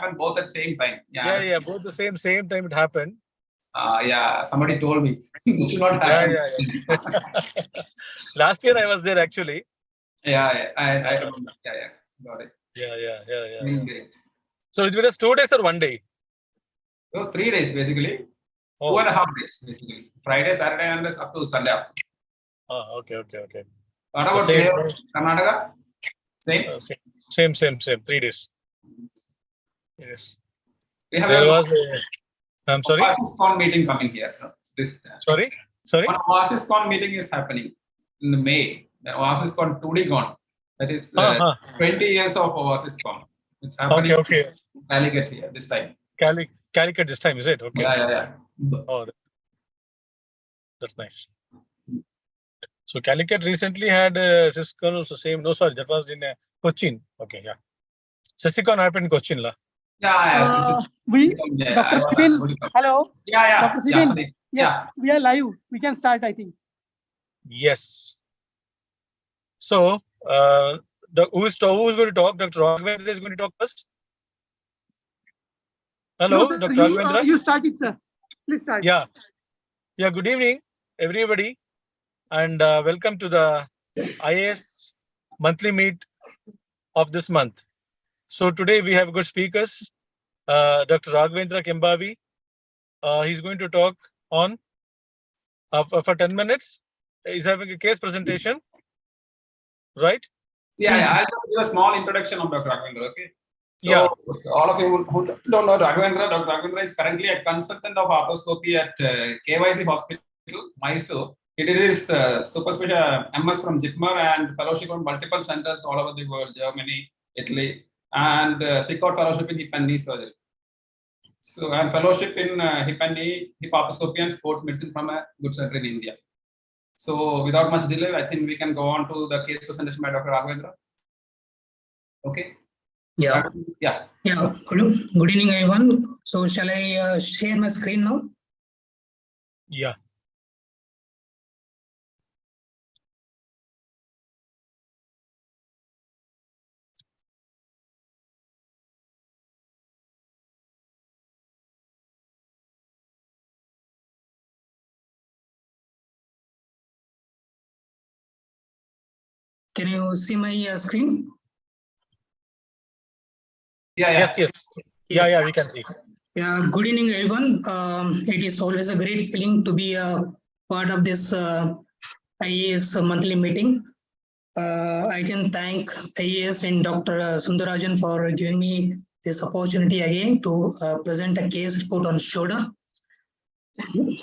happened both at the same time. Yeah, both the same time it happened. Yeah, somebody told me it should not happen. Yeah. Last year I was there actually. Yeah, I remember. Yeah, got it. Yeah. Great. So it was 2 days or 1 day? It was 3 days basically. Oh. 2.5 days basically. Friday, Saturday, and up to Sunday. Okay. What about here, Karnataka? Same. 3 days. Yes. There was I'm sorry? OASISCon meeting coming here. Sorry? One OASISCon meeting is happening in May. The OASISCon 2DCon. That is 20 years of OASISCon. It's happening in Calicut here this time. Calicut this time, is it? Okay. Yeah. Oh, that's nice. So Calicut recently had SysCon also same. No, sorry, that was in Cochin. Okay, yeah. SysCon happened in Cochin, la. Yeah. Dr. Sivin, hello. Yeah. Dr. Sivin, yes, we are live. We can start, I think. Yes. So, who is going to talk? Dr. Raghavendra is going to talk first. Hello, no, Dr. Raghavendra. You start it, sir. Please start. Yeah. Good evening, everybody, and welcome to the IAS monthly meet of this month. So today we have good speakers. Dr. Raghavendra Kembavi. He's going to talk on for 10 minutes. He's having a case presentation, right? Yeah, I'll just give a small introduction of Dr. Raghavendra, okay? So, all of you who don't know Raghavendra, Dr. Raghavendra is currently a consultant of arthroscopy at KYC Hospital, Mysore. He did his super special MS from JIPMER and fellowship on multiple centers all over the world, Germany, Italy, and SICOT fellowship in hip and knee surgery. So, and fellowship in hip and knee, hip arthroscopy and sports medicine from a good center in India. So, without much delay, I think we can go on to the case presentation by Dr. Raghavendra. Okay. Yeah. Good evening, everyone. So, shall I share my screen now? Yeah. Can you see my screen? Yes. Yeah, we can see. Yeah, good evening, everyone. It is always a great feeling to be a part of this IAS monthly meeting. I can thank IAS and Dr. Sundarajan for giving me this opportunity again to present a case report on shoulder.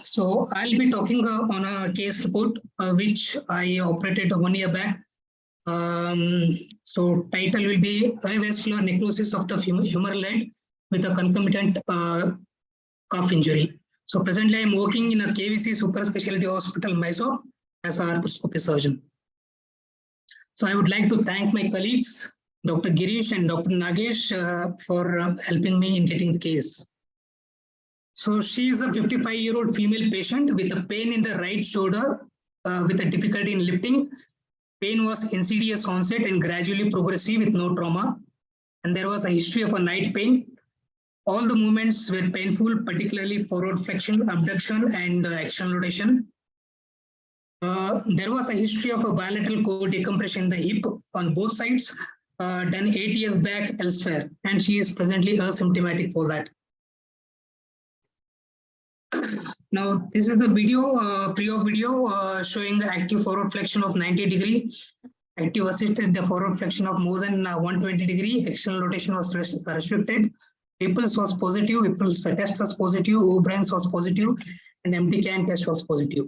So I'll be talking on a case report which I operated 1 year back. So title will be avascular necrosis of the humeral head with a concomitant calf injury. So presently I'm working in a KVC super specialty hospital, Mysore, as an arthroscopy surgeon. So I would like to thank my colleagues, Dr. Girish and Dr. Nagesh for helping me in getting the case. So she is a 55-year-old female patient with a pain in the right shoulder with a difficulty in lifting. Pain was insidious onset and gradually progressive with no trauma. And there was a history of a night pain. All the movements were painful, particularly forward flexion, abduction, and external rotation. There was a history of a bilateral core decompression in the hip on both sides, done 8 years back elsewhere, and she is presently asymptomatic for that. Now, this is the video, pre-op video showing the active forward flexion of 90 degrees, active assisted the forward flexion of more than 120 degrees, external rotation was restricted, Whipple's was positive, Whipple's test was positive, O'Brien's was positive, and empty can test was positive.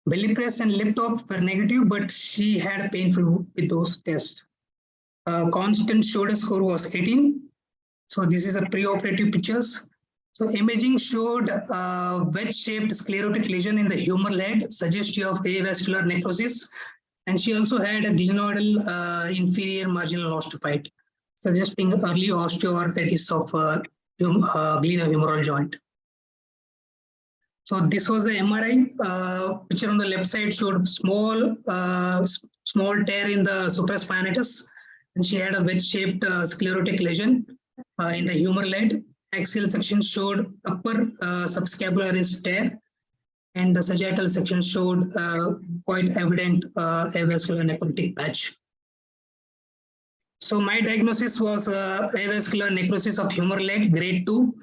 Belly press and lift off were negative, but she had painful with those tests. Constant shoulder score was 18. So this is a pre-operative pictures. So imaging showed wedge-shaped sclerotic lesion in the humeral head, suggestive of avascular necrosis. And she also had a glenoidal inferior marginal osteophyte, suggesting early osteoarthritis of glenohumeral joint. So this was the MRI. Picture on the left side showed small tear in the supraspinatus, and she had a wedge-shaped sclerotic lesion. in the humeral head. Axial section showed upper subscapularis tear, and the sagittal section showed quite evident avascular necrotic patch. So my diagnosis was avascular necrosis of humeral head, grade 2,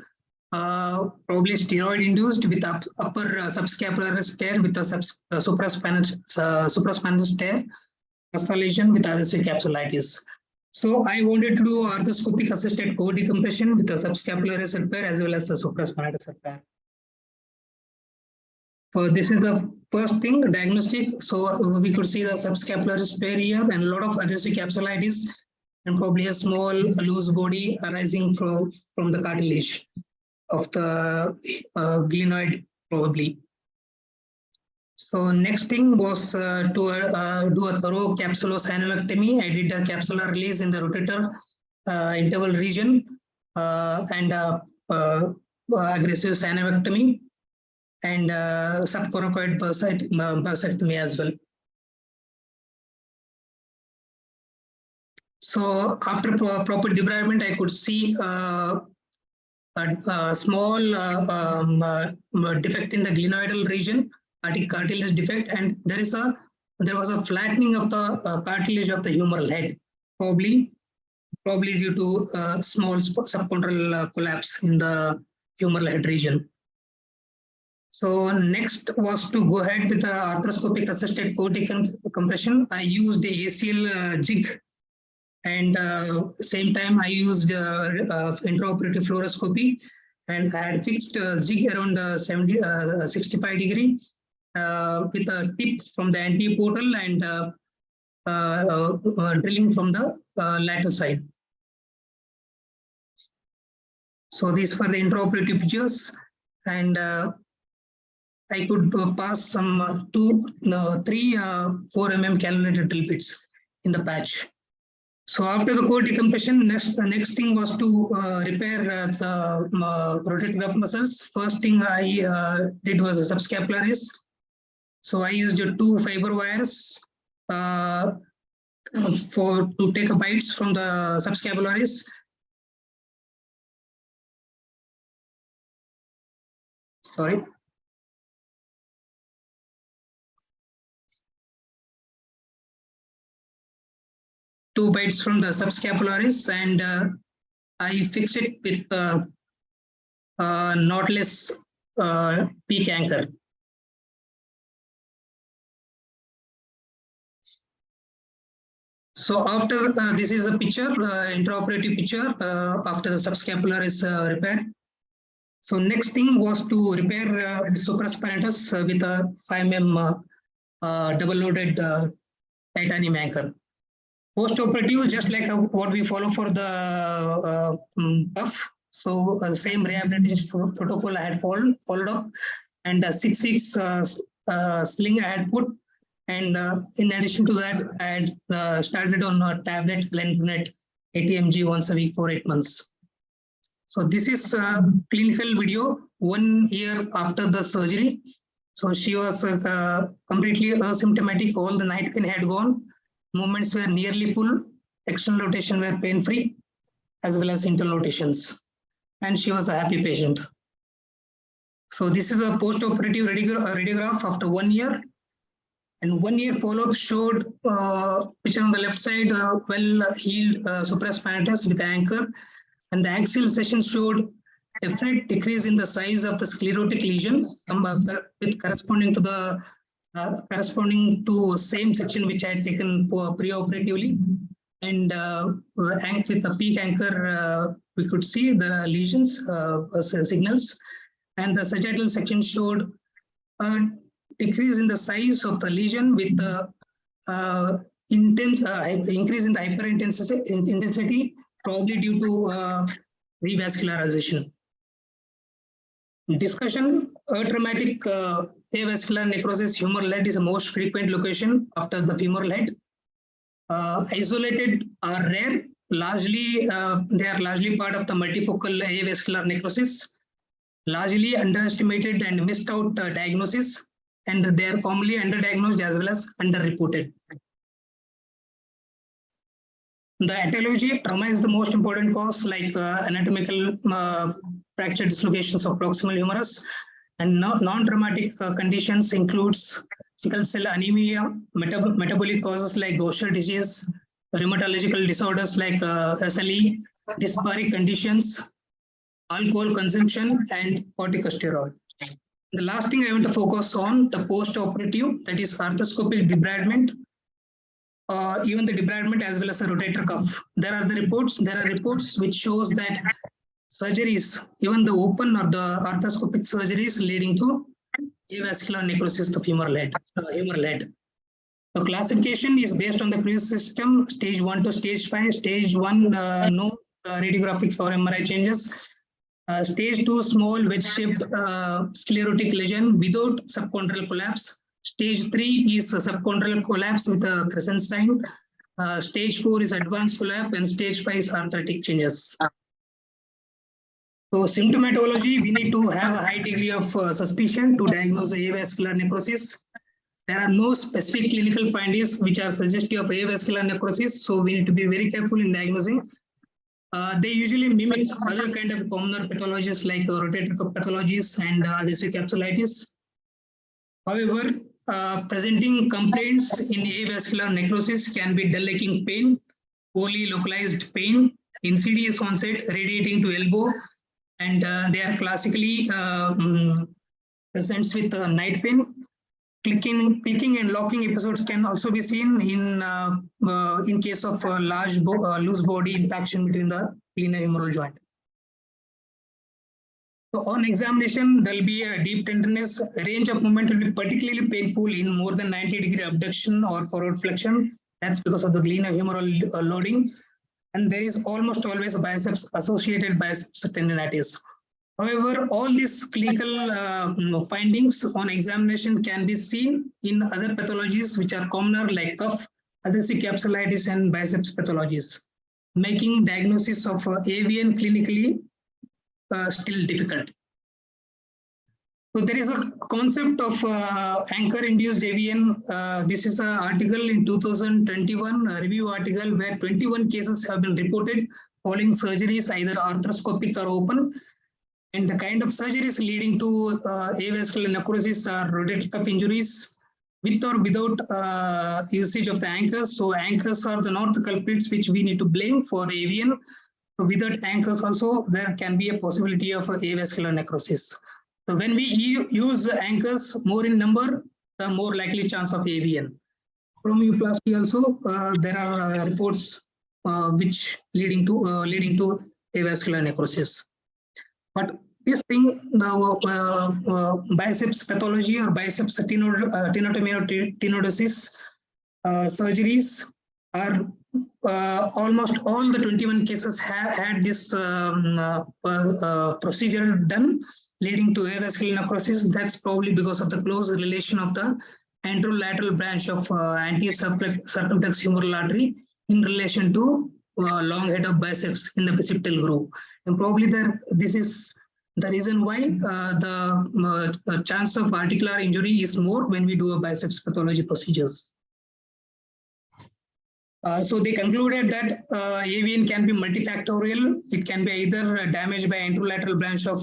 probably steroid induced with upper subscapularis tear with a supraspinous tear, muscle lesion with avascular capsulitis. So I wanted to do arthroscopic assisted co-decompression with the subscapularis repair as well as the supraspinatus repair. So this is the first thing, diagnostic. So we could see the subscapularis tear here and a lot of adhesive capsulitis and probably a small loose body arising from the cartilage of the glenoid probably. So next thing was to do a thorough capsulosinectomy. I did a capsular release in the rotator interval region and aggressive sinectomy and subcoracoid bursectomy as well. So after proper debridement, I could see a small defect in the glenoidal region, cartilage defect, and there was a flattening of the cartilage of the humeral head, probably due to small subchondral collapse in the humeral head region. So next was to go ahead with the arthroscopic assisted co-decompression. I used the ACL jig, and same time I used intraoperative fluoroscopy, and I had fixed jig around 65 degree with a tip from the anteportal and drilling from the lateral side. So these were the intraoperative pictures, and I could pass some 3 4 mm cannulated drill bits in the patch. So after the core decompression, the next thing was to repair the rotator cuff muscles. First thing I did was a subscapularis. So I used 2 fiber wires to take bites from the subscapularis. Sorry. Two bites from the subscapularis, and I fixed it with knotless peak anchor. So after this is a picture, intraoperative picture after the subscapularis repair. So next thing was to repair supraspinatus with a 5 mm double loaded titanium anchor. Post-operative, just like what we follow for the buff. So the same rehabilitation protocol I had followed up, and 6 weeks sling I had put. And in addition to that, I had started on a tablet lenvatinib 80 mg once a week for 8 months. So this is a clinical video 1 year after the surgery. So she was completely asymptomatic. All the night pain had gone. Movements were nearly full. External rotation were pain-free, as well as internal rotations. And she was a happy patient. So this is a post-operative radiograph after 1 year. And 1 year follow-up showed picture on the left side, well-healed supraspinatus with anchor. And the axial section showed definite decrease in the size of the sclerotic lesion, with corresponding to same section which I had taken pre-operatively. And with the peak anchor, we could see the lesions signals. And the sagittal section showed decrease in the size of the lesion with the increase in the hyperintensity, probably due to revascularization. Discussion: traumatic avascular necrosis humeral head is the most frequent location after the femoral head. Isolated are rare. Largely, they are largely part of the multifocal avascular necrosis. Largely underestimated and missed out diagnosis, and they are commonly underdiagnosed as well as underreported. The etiology, trauma is the most important cause, like anatomical fracture dislocations of proximal humerus, and non-traumatic conditions includes sickle cell anemia, metabolic causes like Gaucher disease, rheumatological disorders like SLE, dysbaric conditions, alcohol consumption, and corticosteroid. The last thing I want to focus on the post-operative, that is arthroscopic debridement, even the debridement as well as a rotator cuff. There are reports which shows that surgeries, even the open or the arthroscopic surgeries, leading to avascular necrosis of humeral head. The classification is based on the Creuss system, stage 1 to stage 5. Stage 1, no radiographic or MRI changes. Stage 2, small wedge-shaped sclerotic lesion without subchondral collapse. Stage 3 is a subchondral collapse with a crescent sign. Stage 4 is advanced collapse, and stage 5 is arthritic changes. So symptomatology, we need to have a high degree of suspicion to diagnose avascular necrosis. There are no specific clinical findings which are suggestive of avascular necrosis, so we need to be very careful in diagnosing. They usually mimic other kind of commoner pathologies like rotator cuff pathologies and adhesive capsulitis. However, presenting complaints in avascular necrosis can be dull-aching pain, poorly localized pain, insidious onset radiating to elbow, and they are classically presents with night pain. Clicking and locking episodes can also be seen in case of large loose body impaction between the glenohumeral joint. So on examination, there will be a deep tenderness. Range of movement will be particularly painful in more than 90-degree abduction or forward flexion. That's because of the glenohumeral loading. And there is almost always a biceps associated biceps tendinitis. However, all these clinical findings on examination can be seen in other pathologies which are commoner like cuff, adhesive capsulitis, and biceps pathologies, making diagnosis of AVN clinically still difficult. So there is a concept of anchor-induced AVN. This is an article in 2021, a review article where 21 cases have been reported following surgeries, either arthroscopic or open. And the kind of surgeries leading to avascular necrosis are rotator cuff injuries with or without usage of the anchors. So anchors are not the culprits which we need to blame for AVN. So without anchors also, there can be a possibility of avascular necrosis. So when we use anchors more in number, the more likely chance of AVN. Chromioplasty also, there are reports which leading to avascular necrosis. But this thing, the biceps pathology or biceps tenotomy surgeries are almost all the 21 cases have had this procedure done, leading to avascular necrosis. That's probably because of the close relation of the anterolateral branch of anterior circumflex humeral artery in relation to long head of biceps in the bicipital groove. And probably this is the reason why the chance of articular injury is more when we do a biceps pathology procedures. So they concluded that AVN can be multifactorial. It can be either damaged by anterolateral branch of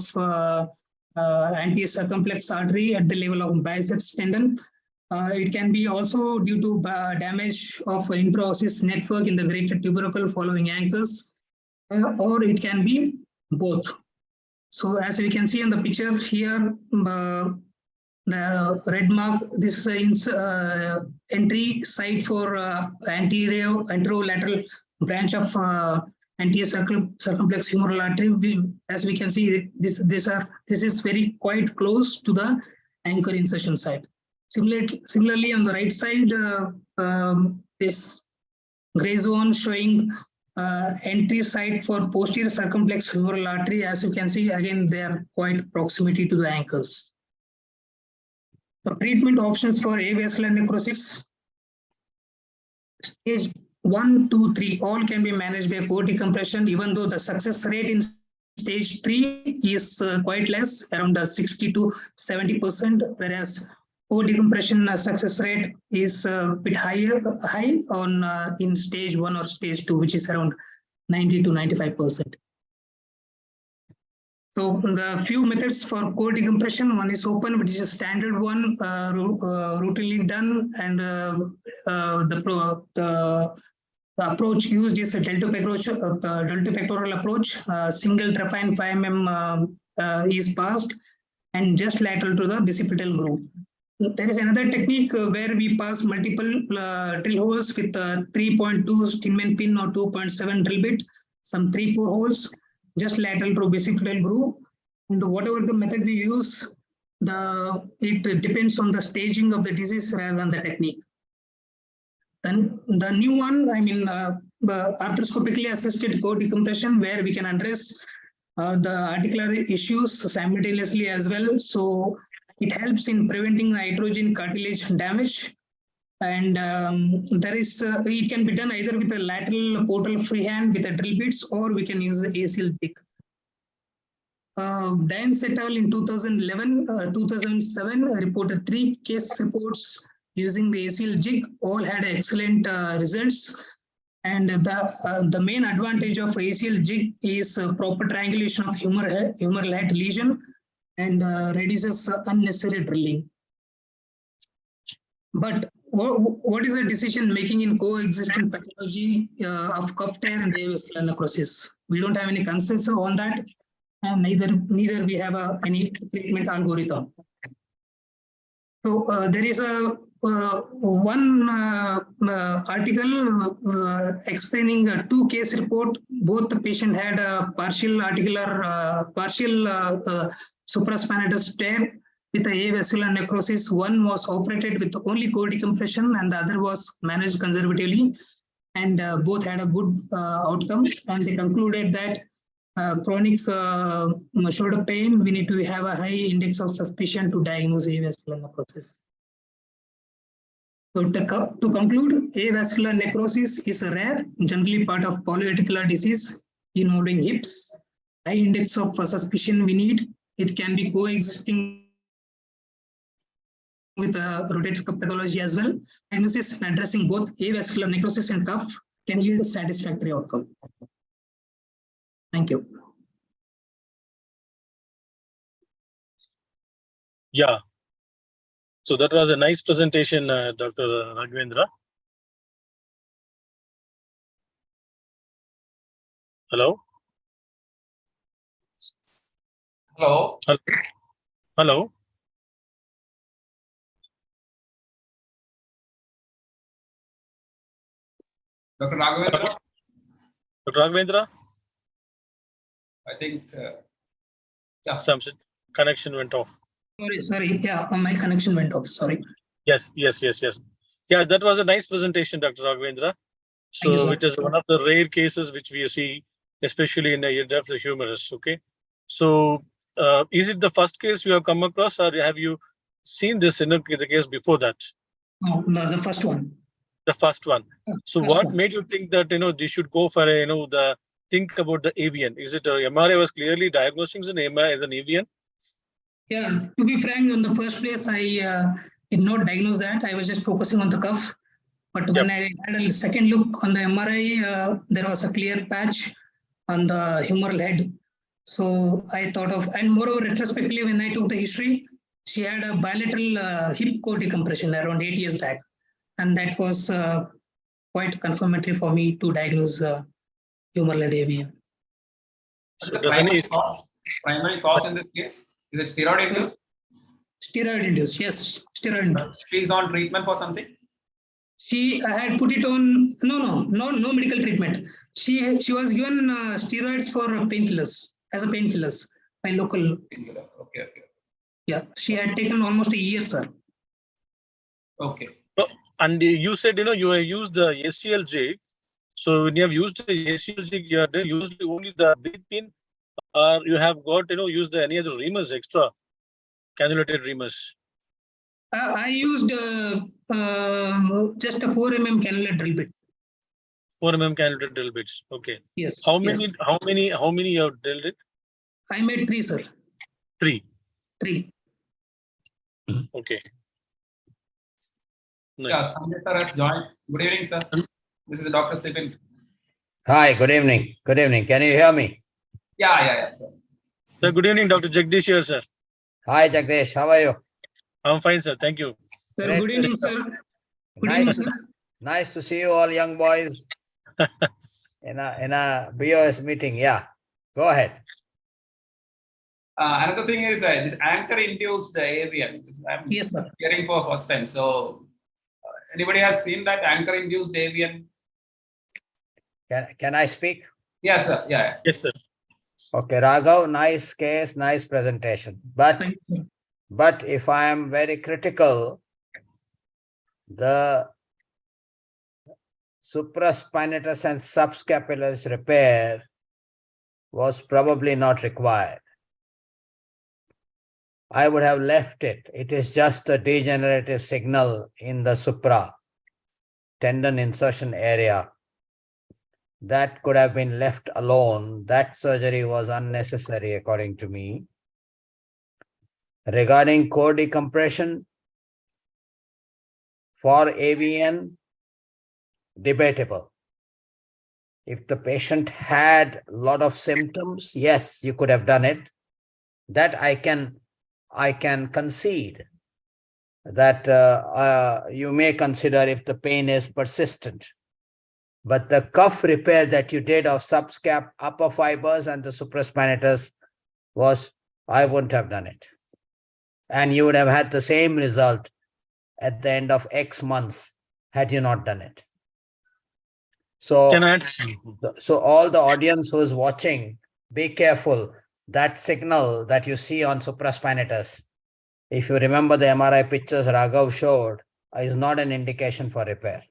anterior circumflex artery at the level of biceps tendon. It can be also due to damage of intraosseous network in the greater tubercle following anchors, or it can be both. So as we can see in the picture here, the red mark, this is an entry site for anterolateral branch of anterior circumflex humeral artery. As we can see, this is very quite close to the anchor insertion site. Similarly, on the right side, this gray zone showing entry site for posterior circumflex humeral artery. As you can see, again, they are quite proximity to the anchors. So treatment options for avascular necrosis, stage 1, 2, 3, all can be managed by core decompression, even though the success rate in stage 3 is quite less, around 60 to 70%, whereas co-decompression success rate is a bit high on in stage 1 or stage 2, which is around 90 to 95%. So the few methods for co-decompression, one is open, which is a standard one, routinely done, and the approach used is a delta pectoral approach. Single trephine 5 mm is passed, and just lateral to the bicipital groove. There is another technique where we pass multiple drill holes with 3.2 Steinman pin or 2.7 drill bit, some 3-4 holes, just lateral to bicipital groove. And whatever the method we use, it depends on the staging of the disease rather than the technique. Then the new one, I mean, arthroscopically assisted co-decompression, where we can address the articular issues simultaneously as well. So it helps in preventing nitrogen cartilage damage. And it can be done either with a lateral portal freehand with a drill bits, or we can use the ACL jig. Dance et al. In 2007 reported 3 case reports using the ACL jig. All had excellent results. And the main advantage of ACL jig is proper triangulation of humeral head lesion and reduces unnecessary drilling. But what is the decision making in coexistent pathology of cuff tear and avascular necrosis? We don't have any consensus on that, and neither we have any treatment algorithm. So there is a one article explaining 2 case report. Both the patient had a partial supraspinatus tear with a avascular necrosis. One was operated with only co-decompression and the other was managed conservatively, and both had a good outcome. And they concluded that chronic shoulder pain, we need to have a high index of suspicion to diagnose avascular necrosis. So to conclude, avascular necrosis is rare, generally part of polyarticular disease involving hips. High index of suspicion we need. It can be coexisting with rotator cuff pathology as well. Diagnosis and addressing both avascular necrosis and cuff can yield a satisfactory outcome. Thank you. Yeah. So that was a nice presentation, Dr. Raghavendra. Hello? Hello. Hello? Dr. Raghavendra? Dr. Raghavendra? I think Some connection went off. Sorry. Yeah, my connection went off. Sorry. Yes. Yeah, that was a nice presentation, Dr. Raghavendra. So, which is one of the rare cases which we see, especially in the depth of humerus. Okay. So, is it the first case you have come across, or have you seen this in the case before that? No, the first one. The first one. So, what made you think that they should go for think about the avian? Is it MRI was clearly diagnosing as an avian? Yeah, to be frank, in the first place, I did not diagnose that. I was just focusing on the cuff. But when I had a second look on the MRI, there was a clear patch on the humeral head. So I thought of, and moreover, retrospectively, when I took the history, she had a bilateral hip co-decompression around 8 years back. And that was quite confirmatory for me to diagnose humeral head avian. What's the primary cause in this case? Is it steroid induced? Steroid induced, yes. Steroid induced. She's on treatment for something? She had put it on, no medical treatment. She was given steroids for painkillers, as a painkillers by local. Painkiller. Okay. Yeah, she had taken almost a year, sir. Okay. And you said, you have used the ACL jig. So when you have used the ACL jig, you have used only the breathe pin, or you have got, used any other reamers extra, cannulated reamers? I used just a 4 mm cannula drill bit. 4 mm cannulated drill bits. Okay. Yes. How many you have drilled it? I made 3, sir. 3. 3. Okay. Nice. Yeah, Sanjay sir has joined. Good evening, sir. This is Dr. Stephen. Hi, good evening. Good evening. Can you hear me? Yeah, sir. Sir, good evening, Dr. Jagdish here, sir. Hi, Jagdish. How are you? I'm fine, sir. Thank you. Sir, Great. good evening, sir. Good evening, Nice, sir. nice to see you all young boys in a BOS meeting. Yeah, go ahead. Another thing is this anchor-induced AVN. I'm Yes, sir. hearing for first time. So, anybody has seen that anchor-induced AVN? Can I speak? Yes, sir. Yeah. Yes, sir. Okay, Raghav, nice case, nice presentation. Thank you, sir. But if I am very critical, the supraspinatus and subscapularis repair was probably not required. I would have left it. It is just a degenerative signal in the supra tendon insertion area. That could have been left alone. That surgery was unnecessary, according to me. Regarding core decompression for AVN, debatable. If the patient had a lot of symptoms, yes, you could have done it. That I can concede that you may consider if the pain is persistent. But the cuff repair that you did of subscap upper fibers and the supraspinatus was, I wouldn't have done it. And you would have had the same result at the end of X months had you not done it. So, Can I add? so all the audience who is watching, be careful. That signal that you see on supraspinatus, if you remember the MRI pictures Raghav showed, is not an indication for repair.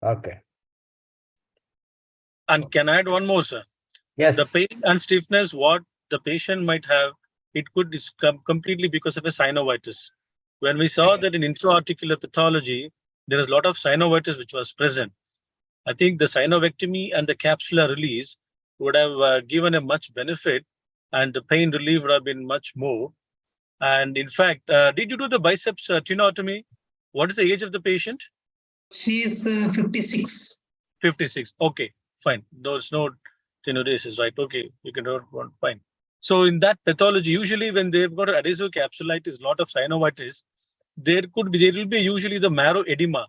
Okay. And can I add one more, sir? Yes. The pain and stiffness, what the patient might have, it could come completely because of a synovitis. When we saw that in intra-articular pathology, there is a lot of synovitis which was present. I think the synovectomy and the capsular release would have given a much benefit, and the pain relief would have been much more. And in fact, did you do the biceps tenotomy? What is the age of the patient? She is 56. 56. Okay, fine. There's no tenodesis, right? Okay, you can do one, fine. So in that pathology, usually when they've got adhesive capsulitis, lot of synovitis, there will be usually the marrow edema.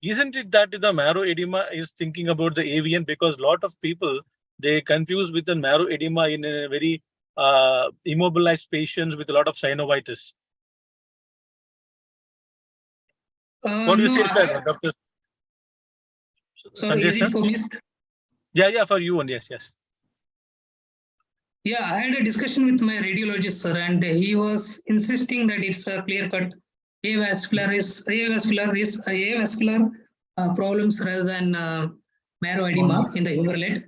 Isn't it that the marrow edema is thinking about the AVN? Because a lot of people, they confuse with the marrow edema in a very immobilized patients with a lot of synovitis. What do you say, sir, Dr. Sorry, Sanjay, is sir? it for me? Yeah, for you, and yes. Yeah, I had a discussion with my radiologist, sir, and he was insisting that it's a clear-cut avascular problems rather than marrow edema in the humerulate.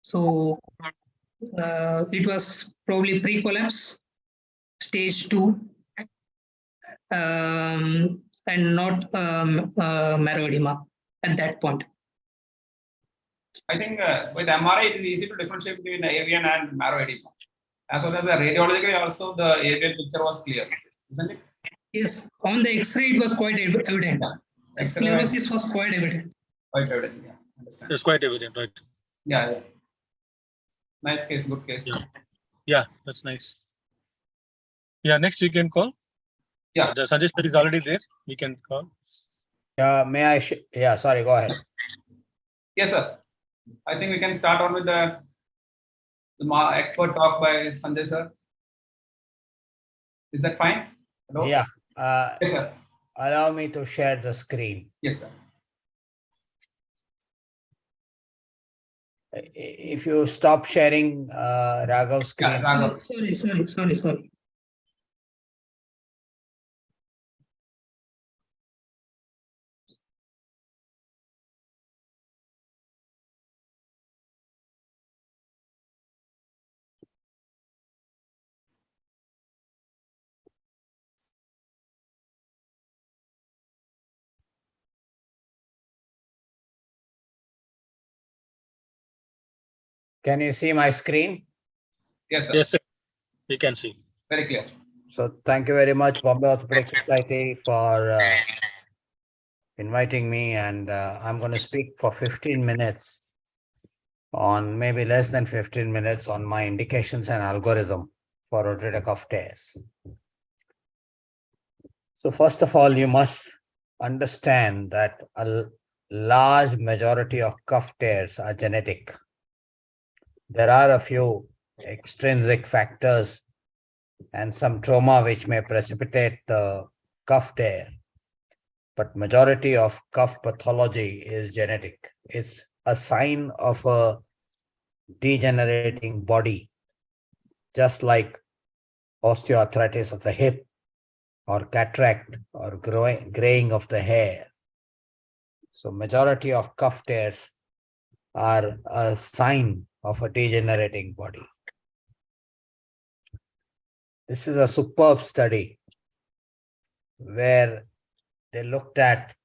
So it was probably pre-collapse, stage 2, and not marrow edema at that point. I think with MRI, it is easy to differentiate between AVN and marrow edema. As well as the radiologically, also the AVN picture was clear, isn't it? Yes, on the X-ray, it was quite evident. Yeah. Sclerosis was quite evident. Quite evident, yeah. Understand. It's quite evident, right? Yeah. Nice case, good case. Yeah, that's nice. Yeah, next we can call. Yeah. Sanjay sir is already there. We can call. May I? Yeah, sorry, go ahead. Yes, sir. I think we can start on with the expert talk by Sanjay sir. Is that fine? Hello? Yeah. Yes, sir. Allow me to share the screen. Yes, sir. If you stop sharing Raghav's screen. Yeah, Raghav. Sorry. Can you see my screen? Yes, sir. Yes, sir. You can see. Very clear. So thank you very much, Bombay Orthopedic Society, for inviting me, and I'm going to speak for 15 minutes on maybe less than 15 minutes on my indications and algorithm for rotator cuff tears. So first of all, you must understand that a large majority of cuff tears are genetic. There are a few extrinsic factors and some trauma which may precipitate the cuff tear, but majority of cuff pathology is genetic. It's a sign of a degenerating body, just like osteoarthritis of the hip or cataract or graying of the hair. So majority of cuff tears are a sign of a degenerating body. This is a superb study where they looked at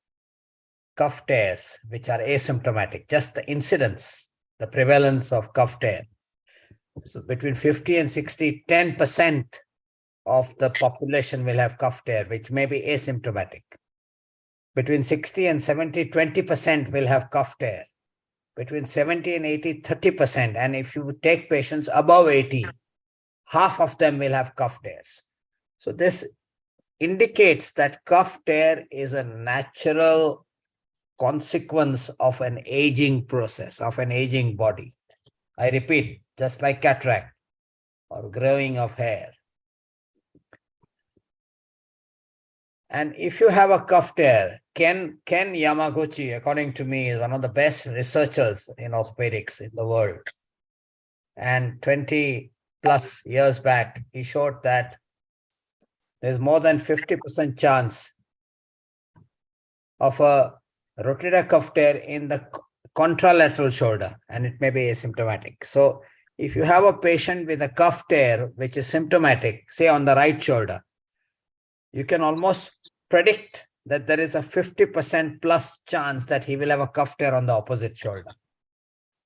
cuff tears which are asymptomatic, just the incidence, the prevalence of cuff tear. So between 50 and 60, 10% of the population will have cuff tear, which may be asymptomatic. Between 60 and 70, 20% will have cuff tear. Between 70 and 80, 30%. And if you take patients above 80, half of them will have cuff tears. So this indicates that cuff tear is a natural consequence of an aging process, of an aging body. I repeat, just like cataract or growing of hair. And if you have a cuff tear, Ken Yamaguchi, according to me, is one of the best researchers in orthopedics in the world. And 20 plus years back, he showed that there's more than 50% chance of a rotator cuff tear in the contralateral shoulder, and it may be asymptomatic. So if you have a patient with a cuff tear, which is symptomatic, say on the right shoulder, you can almost predict that there is a 50% plus chance that he will have a cuff tear on the opposite shoulder,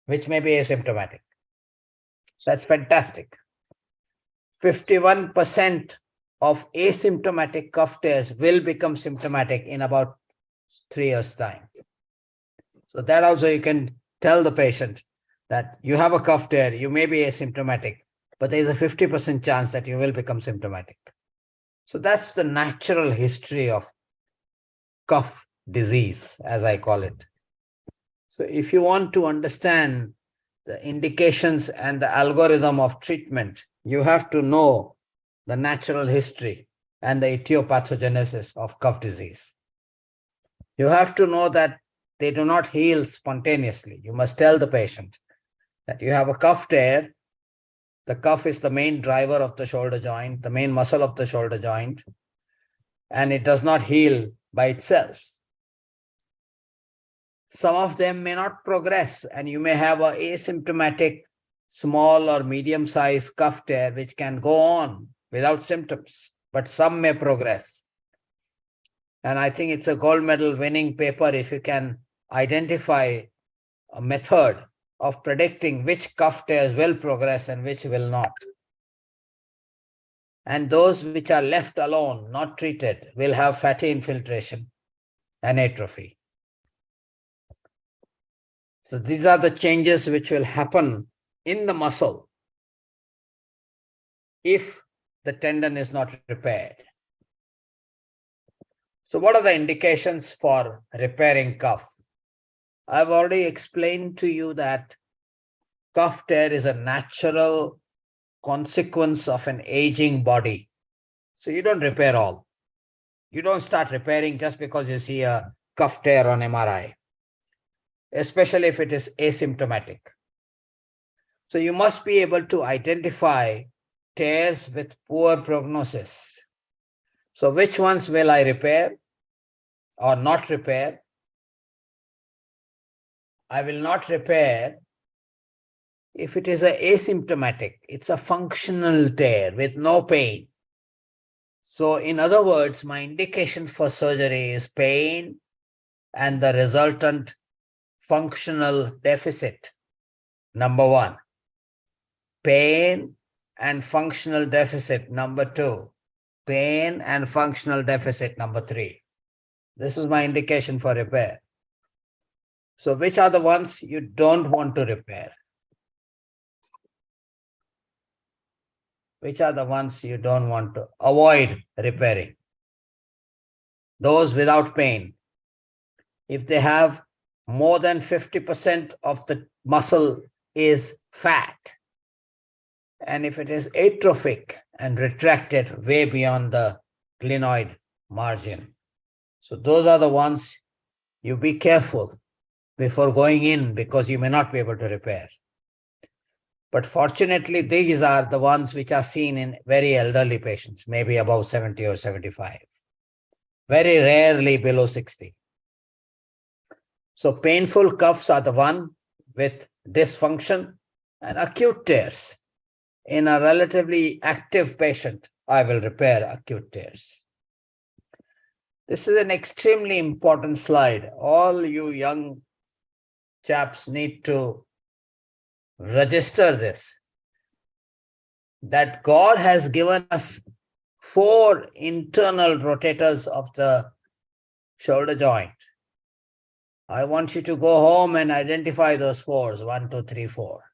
which may be asymptomatic. That's fantastic. 51% of asymptomatic cuff tears will become symptomatic in about 3 years' time. So that also you can tell the patient that you have a cuff tear, you may be asymptomatic, but there is a 50% chance that you will become symptomatic. So that's the natural history of cuff disease, as I call it. So if you want to understand the indications and the algorithm of treatment, you have to know the natural history and the etiopathogenesis of cuff disease. You have to know that they do not heal spontaneously. You must tell the patient that you have a cuff tear. The cuff is the main driver of the shoulder joint, the main muscle of the shoulder joint, and it does not heal by itself. Some of them may not progress, and you may have an asymptomatic small or medium-sized cuff tear which can go on without symptoms, but some may progress. And I think it's a gold medal winning paper if you can identify a method of predicting which cuff tears will progress and which will not. And those which are left alone, not treated, will have fatty infiltration and atrophy. So these are the changes which will happen in the muscle if the tendon is not repaired. So what are the indications for repairing cuff? I've already explained to you that cuff tear is a natural consequence of an aging body. So you don't repair all. You don't start repairing just because you see a cuff tear on MRI, especially if it is asymptomatic. So you must be able to identify tears with poor prognosis. So which ones will I repair or not repair? I will not repair if it is asymptomatic. It's a functional tear with no pain. So in other words, my indication for surgery is pain and the resultant functional deficit. Number one, pain and functional deficit. Number two, pain and functional deficit. Number three. This is my indication for repair. So which are the ones you don't want to repair? Which are the ones you don't want to avoid repairing? Those without pain. If they have more than 50% of the muscle is fat, and if it is atrophic and retracted way beyond the glenoid margin. So those are the ones you be careful before going in, because you may not be able to repair. But fortunately, these are the ones which are seen in very elderly patients, maybe above 70 or 75, very rarely below 60. So painful cuffs are the one with dysfunction and acute tears. In a relatively active patient, I will repair acute tears. This is an extremely important slide. All you young chaps need to register this, that God has given us 4 internal rotators of the shoulder joint. I want you to go home and identify those 4s, 1, 2, 3, 4.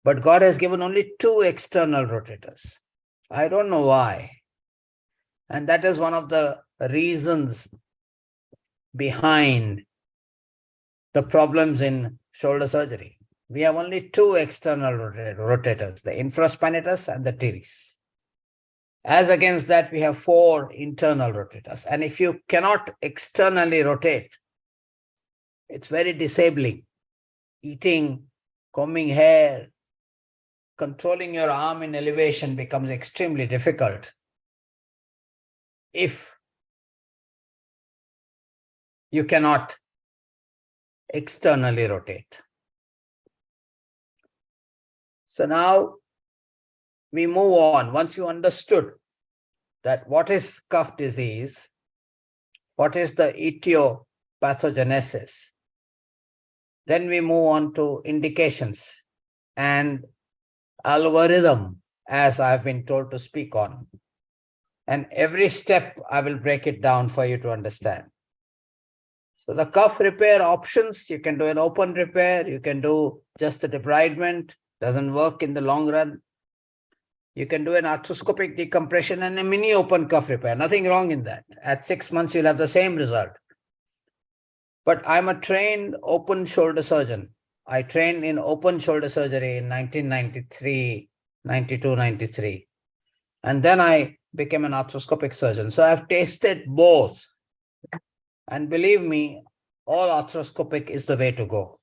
But God has given only 2 external rotators. I don't know why. And that is one of the reasons behind the problems in shoulder surgery. We have only 2 external rotators, the infraspinatus and the teres. As against that, we have 4 internal rotators. And if you cannot externally rotate, it's very disabling. Eating, combing hair, controlling your arm in elevation becomes extremely difficult if you cannot externally rotate. So now we move on. Once you understood that what is cuff disease, what is the etiopathogenesis, then we move on to indications and algorithm, as I've been told to speak on. And every step I will break it down for you to understand. So the cuff repair options, you can do an open repair, you can do just a debridement, doesn't work in the long run. You can do an arthroscopic decompression and a mini open cuff repair, nothing wrong in that. At 6 months, you'll have the same result. But I'm a trained open shoulder surgeon. I trained in open shoulder surgery in 1993, 92, 93. And then I became an arthroscopic surgeon. So I've tasted both. And believe me, all arthroscopic is the way to go.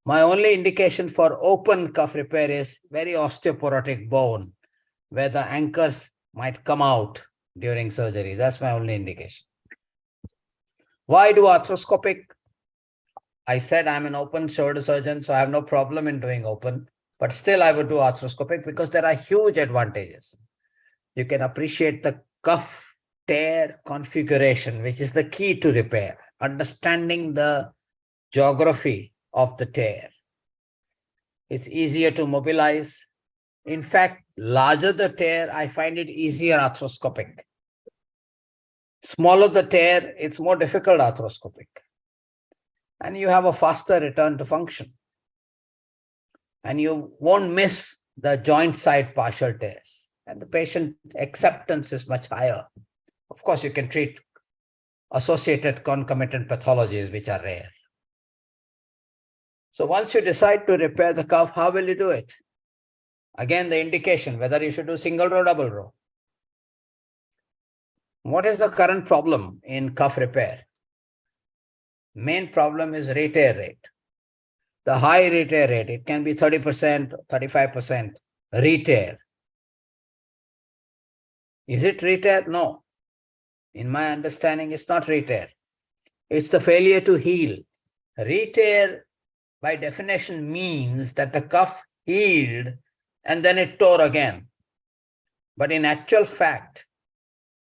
My only indication for open cuff repair is very osteoporotic bone, where the anchors might come out during surgery. That's my only indication. Why do arthroscopic? I said I'm an open shoulder surgeon, so I have no problem in doing open, but still I would do arthroscopic because there are huge advantages. You can appreciate the cuff tear configuration, which is the key to repair, understanding the geography of the tear. It's easier to mobilize. In fact, larger the tear, I find it easier arthroscopic. Smaller the tear, it's more difficult arthroscopic. And you have a faster return to function. And you won't miss the joint side partial tears. And the patient acceptance is much higher. Of course, you can treat associated concomitant pathologies, which are rare. So once you decide to repair the cuff, how will you do it? Again, the indication, whether you should do single row, double row. What is the current problem in cuff repair? Main problem is retear rate. The high retear rate, it can be 30%, 35% retear. Is it retear? No. In my understanding, it's not retear. It's the failure to heal. Retear, by definition, means that the cuff healed and then it tore again. But in actual fact,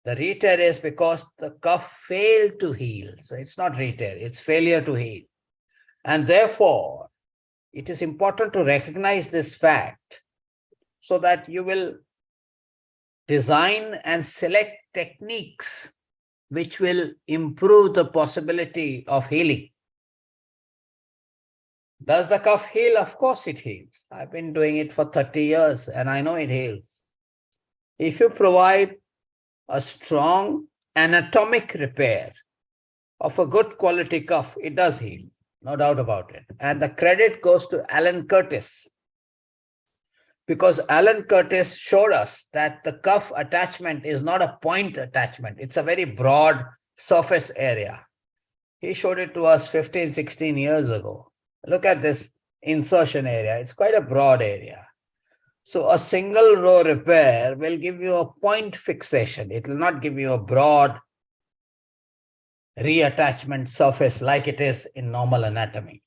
the retear is because the cuff failed to heal. So it's not retear, it's failure to heal. And therefore, it is important to recognize this fact so that you will design and select techniques which will improve the possibility of healing. Does the cuff heal? Of course it heals. I've been doing it for 30 years and I know it heals. If you provide a strong anatomic repair of a good quality cuff, it does heal, no doubt about it. And the credit goes to Alan Curtis, because Alan Curtis showed us that the cuff attachment is not a point attachment. It's a very broad surface area. He showed it to us 15, 16 years ago. Look at this insertion area. It's quite a broad area. So a single row repair will give you a point fixation. It will not give you a broad reattachment surface like it is in normal anatomy.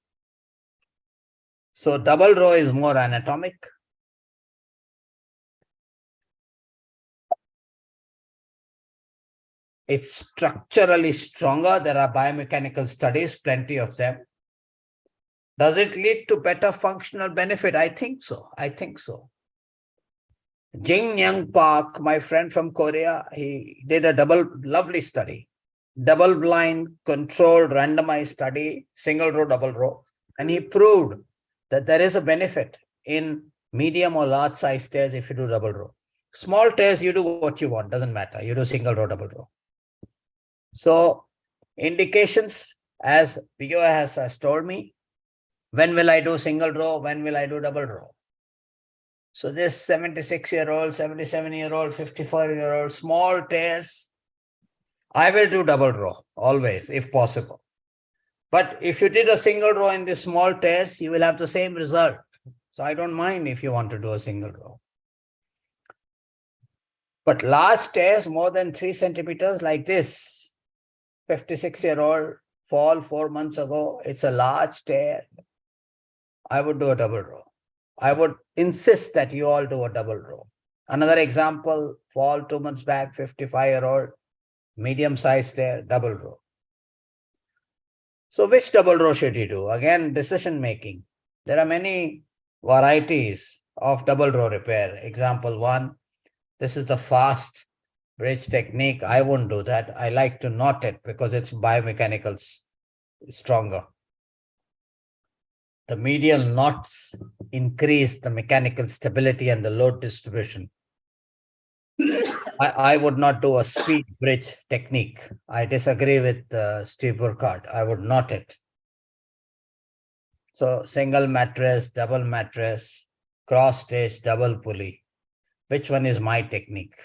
So double row is more anatomic. It's structurally stronger. There are biomechanical studies, plenty of them. Does it lead to better functional benefit? I think so. I think so. Jing Young Park, my friend from Korea, he did a lovely study, double-blind, controlled, randomized study, single row, double row. And he proved that there is a benefit in medium or large size stairs if you do double row. Small stairs, you do what you want, doesn't matter. You do single row, double row. So indications, as IAS has told me, when will I do single row? When will I do double row? So this 76-year-old, 77-year-old, 54-year-old, small tears, I will do double row always, if possible. But if you did a single row in the small tears, you will have the same result. So I don't mind if you want to do a single row. But large tears, more than 3 centimeters like this, 56-year-old fall 4 months ago, it's a large tear. I would do a double row. I would insist that you all do a double row. Another example, fall 2 months back, 55-year-old, medium-sized tear, double row. So which double row should you do? Again, decision making. There are many varieties of double row repair. Example 1, this is the fast bridge technique. I won't do that. I like to knot it because it's biomechanical stronger. The medial knots increase the mechanical stability and the load distribution. I would not do a speed bridge technique. I disagree with Steve Burkhardt. I would knot it. So single mattress, double mattress, cross stitch, double pulley. Which one is my technique?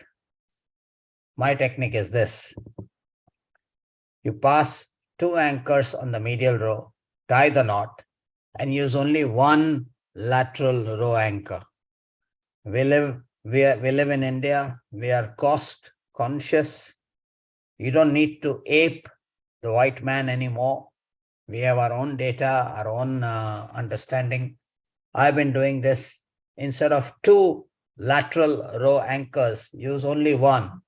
My technique is this. You pass 2 anchors on the medial row, tie the knot, and use only one lateral row anchor. We live in India. We are cost conscious. You don't need to ape the white man anymore. We have our own data, our own understanding. I've been doing this. Instead of 2 lateral row anchors, use only one.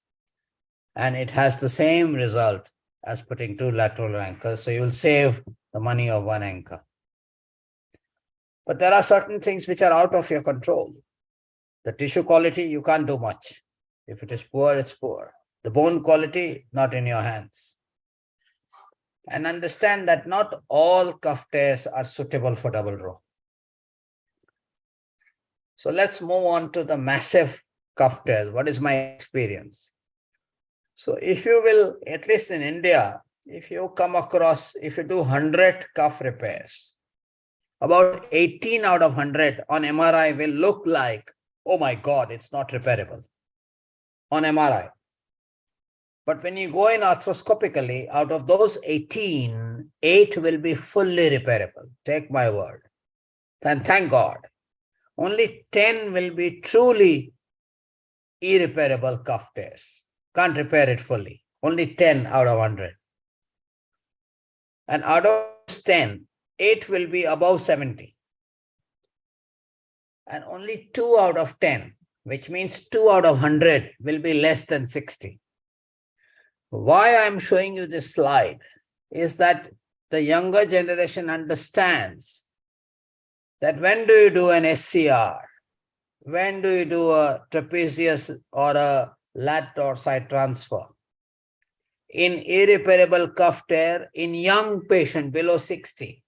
And it has the same result as putting 2 lateral anchors. So you'll save the money of 1 anchor. But there are certain things which are out of your control. The tissue quality, you can't do much. If it is poor, it's poor. The bone quality, not in your hands. And understand that not all cuff tears are suitable for double row. So let's move on to the massive cuff tears. What is my experience? So if you will, at least in India, if you come across, if you do 100 cuff repairs, about 18 out of 100 on MRI will look like, oh my God, it's not repairable on MRI. But when you go in arthroscopically, out of those 18, 8 will be fully repairable. Take my word. And thank God. Only 10 will be truly irreparable cuff tears. Can't repair it fully. Only 10 out of 100. And out of 10, 8 will be above 70. And only 2 out of 10, which means 2 out of 100 will be less than 60. Why I'm showing you this slide is that the younger generation understands that when do you do an SCR? When do you do a trapezius or a lat dorsal transfer? in irreparable cuff tear in young patient below 60.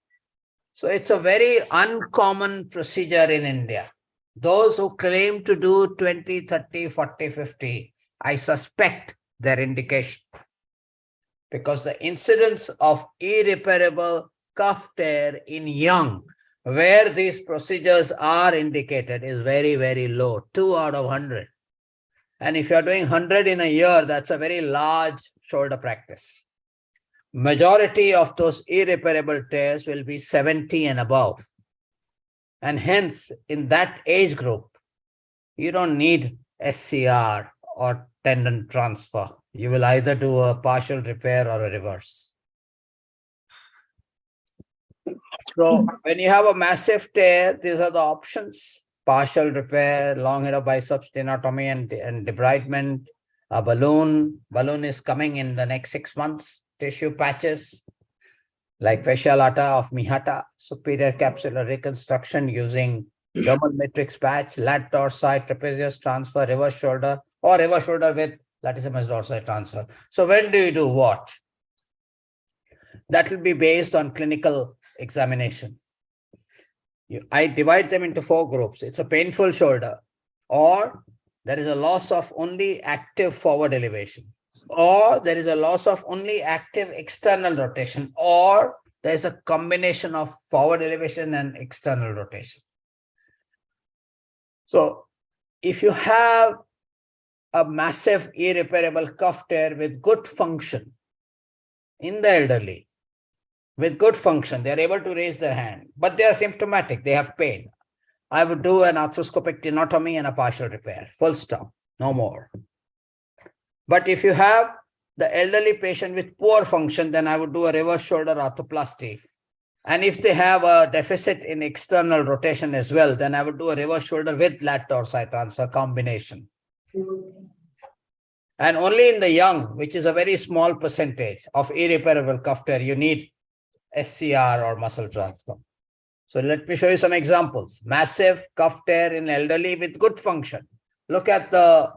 So it's a very uncommon procedure in India. Those who claim to do 20, 30, 40, 50, I suspect their indication. Because the incidence of irreparable cuff tear in young, where these procedures are indicated, is very, very low, 2 out of 100. And if you're doing 100 in a year, that's a very large shoulder practice. Majority of those irreparable tears will be 70 and above. And hence, in that age group, you don't need SCR or tendon transfer. You will either do a partial repair or a reverse. So when you have a massive tear, these are the options: partial repair, long head of biceps tenotomy and debridement, a balloon. Balloon is coming in the next 6 months. Tissue patches like fascia lata of Mihata, superior capsular reconstruction using dermal matrix patch, lat dorsi, trapezius transfer, reverse shoulder, or reverse shoulder with latissimus dorsi transfer. So when do you do what? That will be based on clinical examination. I divide them into 4 groups. It's a painful shoulder, or there is a loss of only active forward elevation, or there is a loss of only active external rotation, or there is a combination of forward elevation and external rotation. So if you have a massive irreparable cuff tear with good function in the elderly, with good function, they are able to raise their hand, but they are symptomatic, they have pain, I would do an arthroscopic tenotomy and a partial repair, full stop, no more. But if you have the elderly patient with poor function, then I would do a reverse shoulder arthroplasty. And if they have a deficit in external rotation as well, then I would do a reverse shoulder with lat dorsi transfer combination. And only in the young, which is a very small percentage of irreparable cuff tear, you need SCR or muscle transfer. So let me show you some examples. Massive cuff tear in elderly with good function. Look at the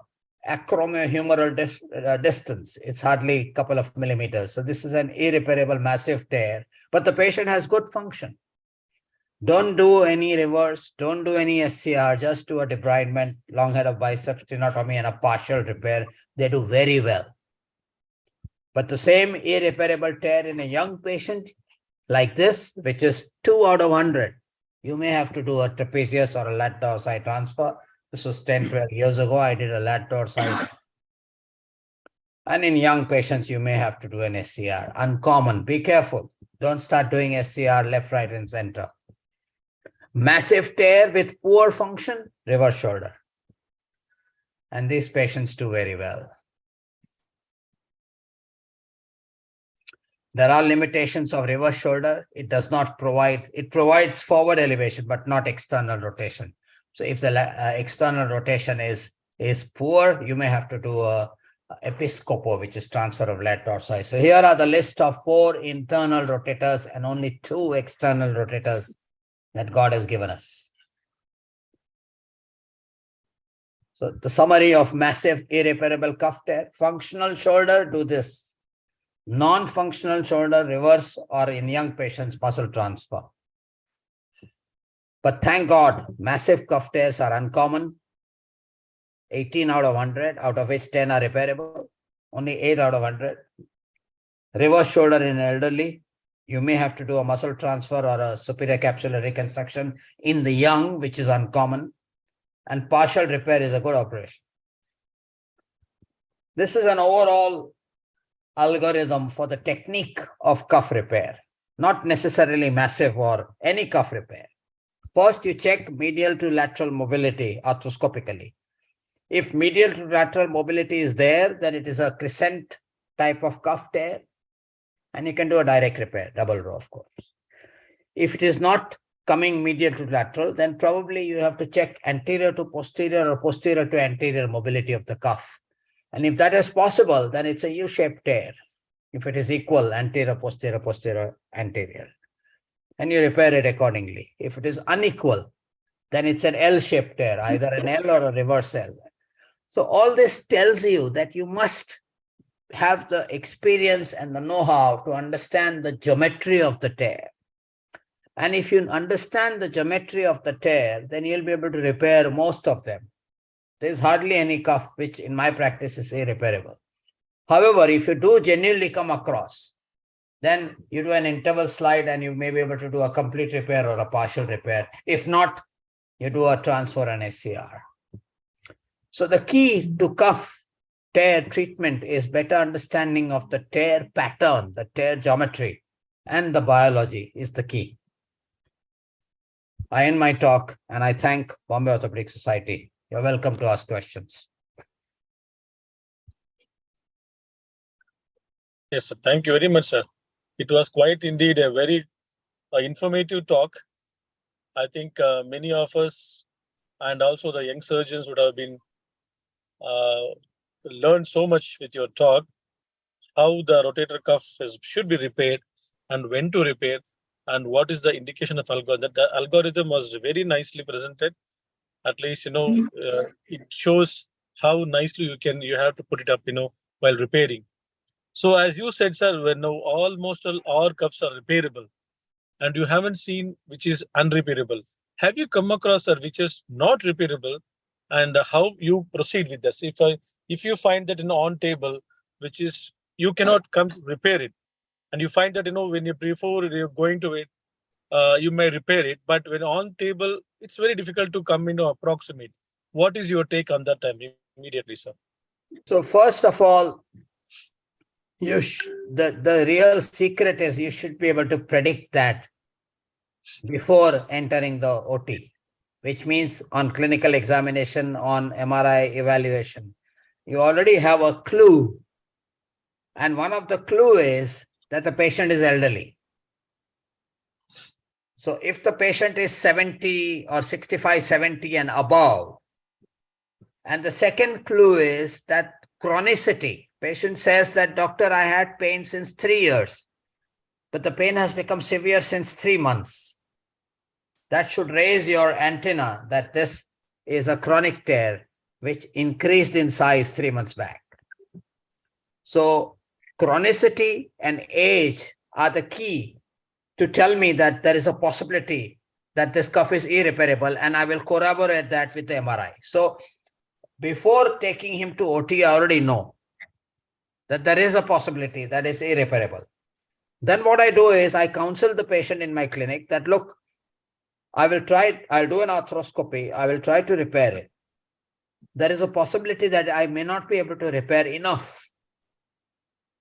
acromiohumeral distance. It's hardly a couple of millimeters. So this is an irreparable massive tear, but the patient has good function. Don't do any reverse, don't do any SCR, just do a debridement, long head of biceps tenotomy and a partial repair. They do very well. But the same irreparable tear in a young patient like this, which is 2 out of 100, you may have to do a trapezius or a lat dorsi transfer. This was 10, 12 years ago. I did a lat dorsi. And in young patients, you may have to do an SCR. Uncommon. Be careful. Don't start doing SCR left, right, and center. Massive tear with poor function, reverse shoulder. And these patients do very well. There are limitations of reverse shoulder. It does not provide, it provides forward elevation, but not external rotation. So if the external rotation is poor, you may have to do a episcopo, which is transfer of lat dorsi. So here are the list of 4 internal rotators and only 2 external rotators that God has given us. So the summary of massive irreparable cuff tear: functional shoulder, do this. Non-functional shoulder, reverse, or in young patients, muscle transfer. But thank God, massive cuff tears are uncommon. 18 out of 100, out of which 10 are repairable. Only 8 out of 100. Reverse shoulder in elderly, you may have to do a muscle transfer or a superior capsular reconstruction in the young, which is uncommon. And partial repair is a good operation. This is an overall algorithm for the technique of cuff repair, not necessarily massive or any cuff repair. First, you check medial to lateral mobility arthroscopically. If medial to lateral mobility is there, then it is a crescent type of cuff tear, and you can do a direct repair, double row, of course. If it is not coming medial to lateral, then probably you have to check anterior to posterior or posterior to anterior mobility of the cuff. And if that is possible, then it's a U-shaped tear. If it is equal, anterior, posterior, posterior, anterior. And you repair it accordingly. If it is unequal, then it's an L-shaped tear, either an L or a reverse L. So all this tells you that you must have the experience and the know-how to understand the geometry of the tear. And if you understand the geometry of the tear, then you'll be able to repair most of them. There's hardly any cuff which in my practice is irreparable. However, if you do genuinely come across, then you do an interval slide and you may be able to do a complete repair or a partial repair. If not, you do a transfer and SCR. So the key to cuff tear treatment is better understanding of the tear pattern, the tear geometry, and the biology is the key. I end my talk and I thank Bombay Orthopedic Society. You're welcome to ask questions. Yes, sir. Thank you very much, sir. It was quite indeed a very informative talk. I think many of us and also the young surgeons would have been learned so much with your talk, how the rotator cuff should be repaired and when to repair and what is the indication of algorithm. The algorithm was very nicely presented. At least, it shows how nicely you have to put it up, while repairing. So as you said, sir, when almost all our cuffs are repairable and you haven't seen which is unrepairable. Have you come across, sir, which is not repairable and how you proceed with this? If you find that on table, which is you cannot come to repair it, and you find that when before you're going to it, you may repair it, but when on table, it's very difficult to come approximate. What is your take on that time immediately, sir? So first of all, the real secret is you should be able to predict that before entering the OT, which means on clinical examination, on MRI evaluation. You already have a clue. And one of the clue is that the patient is elderly. So if the patient is 70 or 65, 70 and above, and the second clue is that chronicity. Patient says that, doctor, I had pain since 3 years, but the pain has become severe since 3 months. That should raise your antenna that this is a chronic tear which increased in size 3 months back. So chronicity and age are the key to tell me that there is a possibility that this cuff is irreparable, and I will corroborate that with the MRI. So before taking him to OT, I already know that there is a possibility that is irreparable. Then what I do is I counsel the patient in my clinic that, look, I'll do an arthroscopy. I will try to repair it. There is a possibility that I may not be able to repair enough.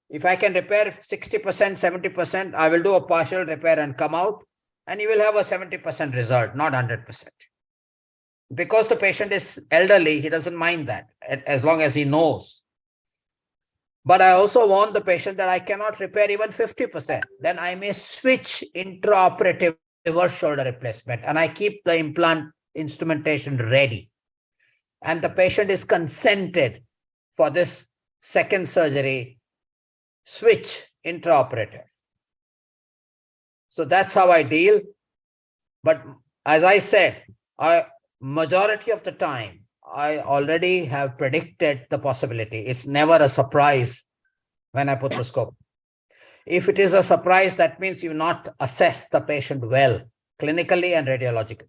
If I can repair 60%, 70%, I will do a partial repair and come out, and you will have a 70% result, not 100%. Because the patient is elderly, he doesn't mind that, as long as he knows. But I also warn the patient that I cannot repair even 50%. Then I may switch intraoperative reverse shoulder replacement, and I keep the implant instrumentation ready. And the patient is consented for this second surgery, switch intraoperative. So that's how I deal. But as I said, majority of the time, I already have predicted the possibility. It's never a surprise when I put the scope. If it is a surprise, that means you not assess the patient well, clinically and radiologically.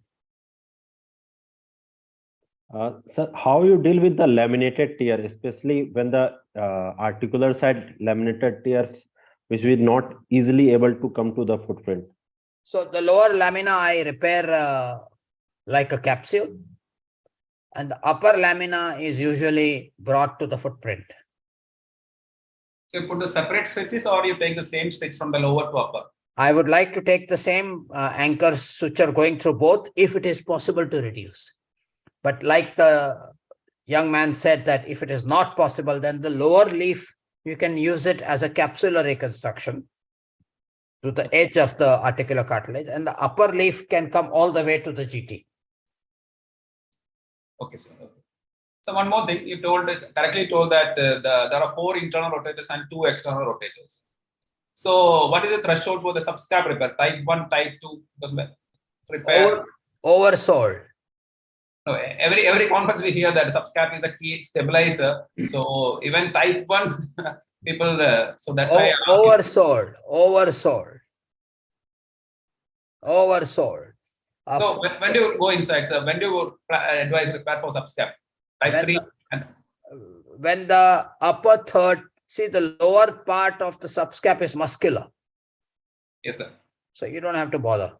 Sir, how you deal with the laminated tear, especially when the articular side laminated tears, which will not easily able to come to the footprint? So the lower lamina, I repair like a capsule, and the upper lamina is usually brought to the footprint. So you put the separate stitches, or you take the same stitch from the lower to upper? I would like to take the same anchor suture going through both if it is possible to reduce. But like the young man said, that if it is not possible, then the lower leaf, you can use it as a capsular reconstruction to the edge of the articular cartilage, and the upper leaf can come all the way to the GT. Okay, sir. Okay. So one more thing, you correctly told that there are 4 internal rotators and 2 external rotators. So what is the threshold for the subscap repair? Type 1, type 2 repair? Oversold. No, every conference we hear that subscap is the key stabilizer. So even type 1, people, so that's why I asked you. Oversold. So when do you go inside, sir? When do you advise repair for subscap? Type When 3? when the upper third, see the lower part of the subscap is muscular. Yes, sir. So you don't have to bother.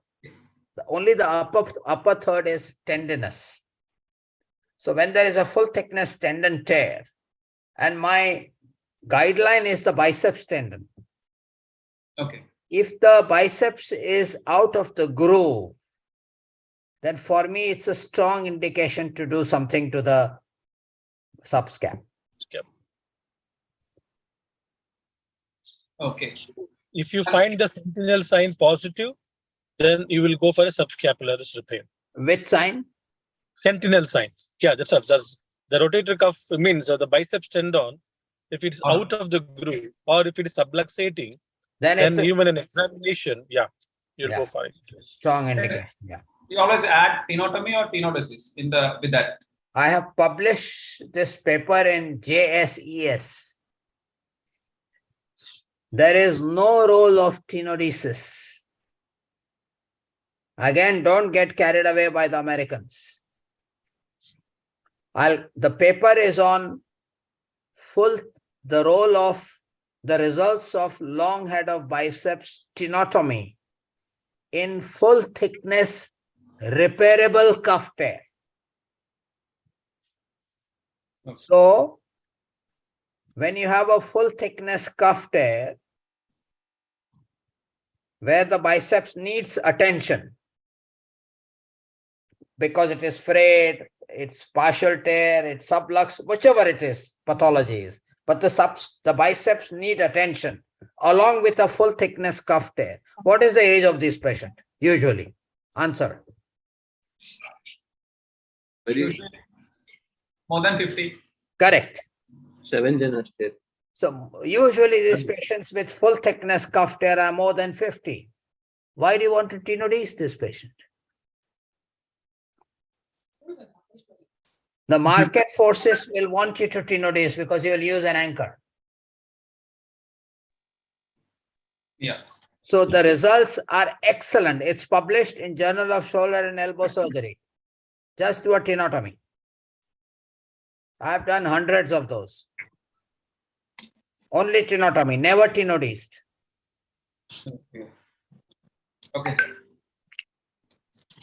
Only the upper third is tendinous. So when there is a full thickness tendon tear, and my guideline is the biceps tendon. Okay. If the biceps is out of the groove, then for me, it's a strong indication to do something to the subscap. Okay. If you find the sentinel sign positive, then you will go for a subscapularis repair. Which sign? Sentinel sign. Yeah, that's the rotator cuff means the biceps tendon. If it's out of the groove or if it is subluxating, Then then it's a even an examination, you'll go for it. strong indication. Yeah. You always add tenotomy or tenodesis in the with that. I have published this paper in JSES. There is no role of tenodesis. Again, don't get carried away by the Americans. The paper is on the role of the results of long head of biceps tenotomy in full thickness repairable cuff tear. Okay. So when you have a full thickness cuff tear where the biceps needs attention because it is frayed, it's partial tear, it's sublux, whichever it is, pathology is. But the biceps need attention along with a full thickness cuff tear. What is the age of this patient? Usually. Answer. More than 50. Correct. 7 generation. So usually these patients with full thickness cuff tear are more than 50. Why do you want to tenodese this patient? The market forces will want you to tenodese because you will use an anchor. Yeah. So the results are excellent. It's published in Journal of Shoulder and Elbow Surgery. Just do a tenotomy. I've done hundreds of those. Only tenotomy, never tenodesed. Okay. Okay.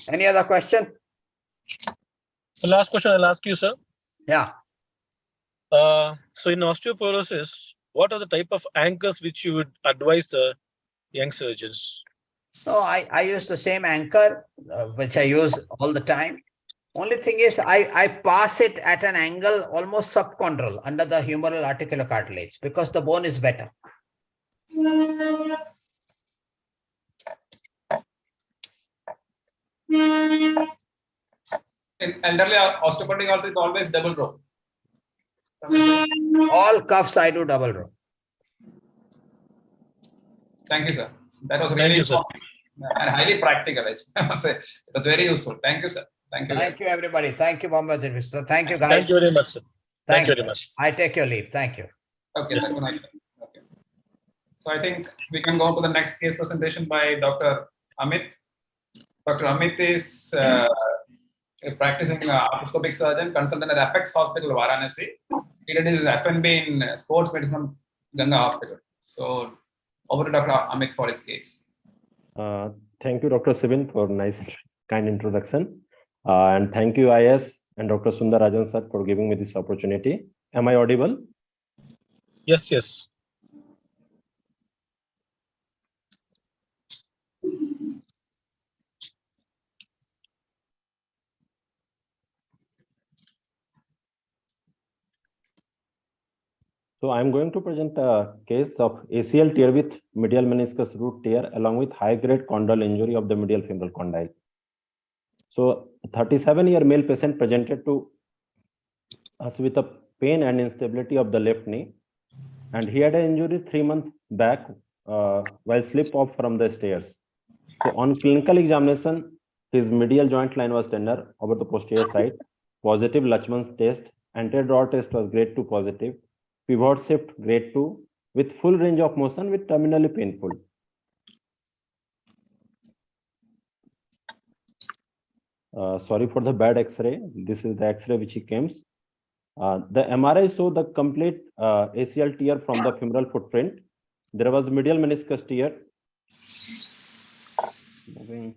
Any other question? The last question I'll ask you, sir. Yeah. So in osteoporosis, what are the type of anchors which you would advise young surgeons? So I use the same anchor, which I use all the time. Only thing is I pass it at an angle almost subchondral under the humeral articular cartilage because the bone is better. In elderly osteopathic also, it's always double row. All cuffs I do double row. Thank you, sir. That was Thank really you, sir. and highly practical. I must say. It was very useful. Thank you, sir. Thank you. Thank you, everybody. Thank you, Bombay. Thank you, guys. Thank you very much, sir. Thank you very much. I take your leave. Thank you. Okay, Yes, sir. Good night. Okay. So I think we can go to the next case presentation by Dr. Amit. Dr. Amit is a practicing arthroscopic surgeon, consultant at Apex Hospital, Varanasi. He did his FNB in sports medicine from Ganga Hospital. So over to Dr. Amit for his case. Thank you, Dr. Sibin, for nice, kind introduction. And thank you, IAS and Dr. Sundarajan sir for giving me this opportunity. Am I audible? Yes, yes. So I'm going to present a case of ACL tear with medial meniscus root tear along with high-grade condyle injury of the medial femoral condyle. So a 37-year male patient presented to us with a pain and instability of the left knee. And he had an injury 3 months back while slip off from the stairs. So on clinical examination, his medial joint line was tender over the posterior side, positive Lachman's test, anterior draw test was grade 2 positive, pivot shift grade 2, with full range of motion with terminally painful. Sorry for the bad X-ray. This is the X-ray which he comes. The MRI show the complete ACL tear from the femoral footprint. There was medial meniscus tear. Moving.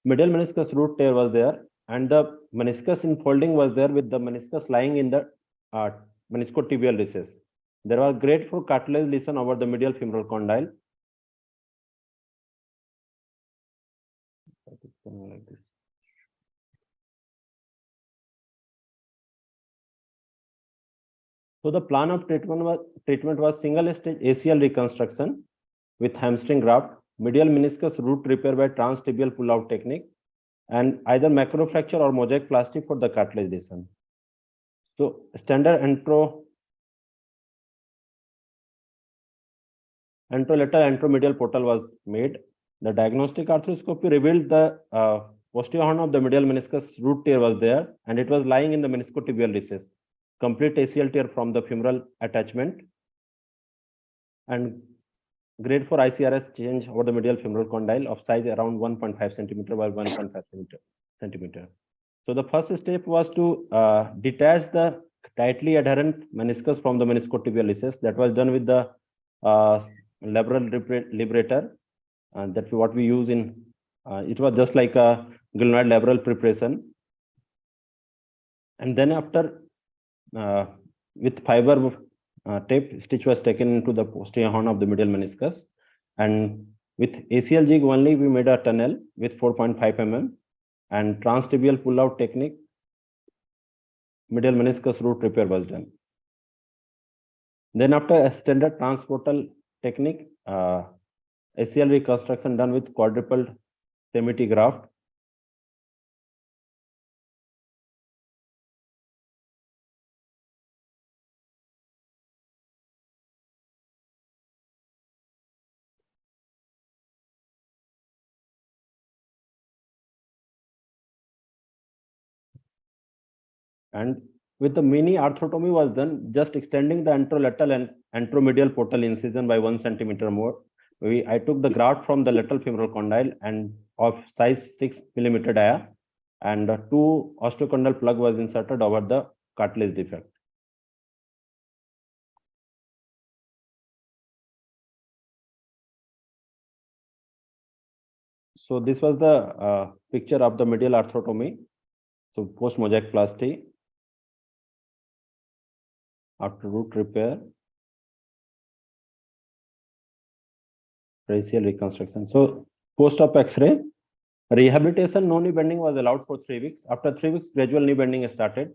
Medial meniscus root tear was there, and the meniscus enfolding was there with the meniscus lying in the meniscotibial recess. There was grade 4 cartilage lesion over the medial femoral condyle. Like this. So the plan of treatment was single stage ACL reconstruction with hamstring graft, medial meniscus root repair by transtibial pull-out technique, and either macrofracture or mosaic plasty for the cartilage lesion. So standard anterolateral anteromedial portal was made. The diagnostic arthroscopy revealed the posterior horn of the medial meniscus root tear was there, and it was lying in the meniscotibial recess. Complete ACL tear from the femoral attachment, and grade 4 ICRS change over the medial femoral condyle of size around 1.5 centimeter by 1.5 centimeter. So the first step was to detach the tightly adherent meniscus from the meniscotibial recess. That was done with the labral liberator, and that's what we use in. It was just like a glenoid labral preparation, and then after with fiber tape, stitch was taken into the posterior horn of the medial meniscus, and with ACL jig only we made a tunnel with 4.5 mm, and transtibial pull-out technique, medial meniscus root repair was done. Then after a standard transportal technique, ACL reconstruction done with quadruple semi-T graft. And with the mini arthrotomy was done, just extending the anterolateral and anteromedial portal incision by 1 centimeter more. I took the graft from the lateral femoral condyle and of size 6 millimeter dia, and 2 osteochondral plug was inserted over the cartilage defect. So this was the picture of the medial arthrotomy. So post mosaic plasty, after root repair, ACL reconstruction. So post-op X-ray, rehabilitation, no knee bending was allowed for 3 weeks. After 3 weeks, gradual knee bending started.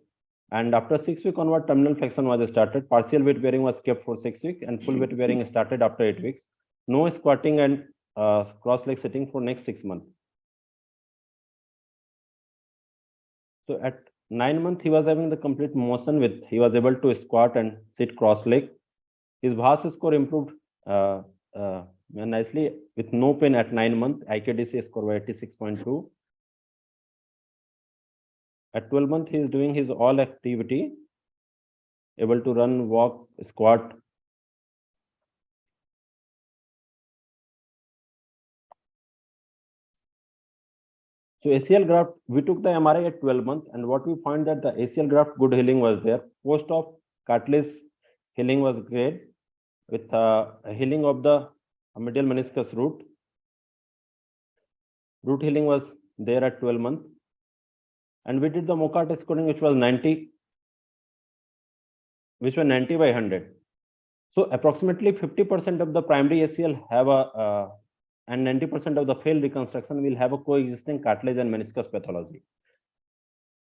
And after 6 weeks onward, terminal flexion was started. Partial weight bearing was kept for 6 weeks, and full weight bearing started after 8 weeks. No squatting and cross leg sitting for next 6 months. So at 9 months, he was having the complete motion with, he was able to squat and sit cross leg. His VAS score improved nicely with no pain at 9 months. IKDC score was 86.2. At 12 months, he is doing his all activity, able to run, walk, squat. So ACL graft, we took the MRI at 12 months, and what we find that the ACL graft good healing was there. Post-op cartilage healing was great with healing of the medial meniscus root. Root healing was there at 12 months. And we did the MOCAT scoring, which was 90, which was 90 by 100. So approximately 50% of the primary ACL have a, and 90% of the failed reconstruction will have a coexisting cartilage and meniscus pathology,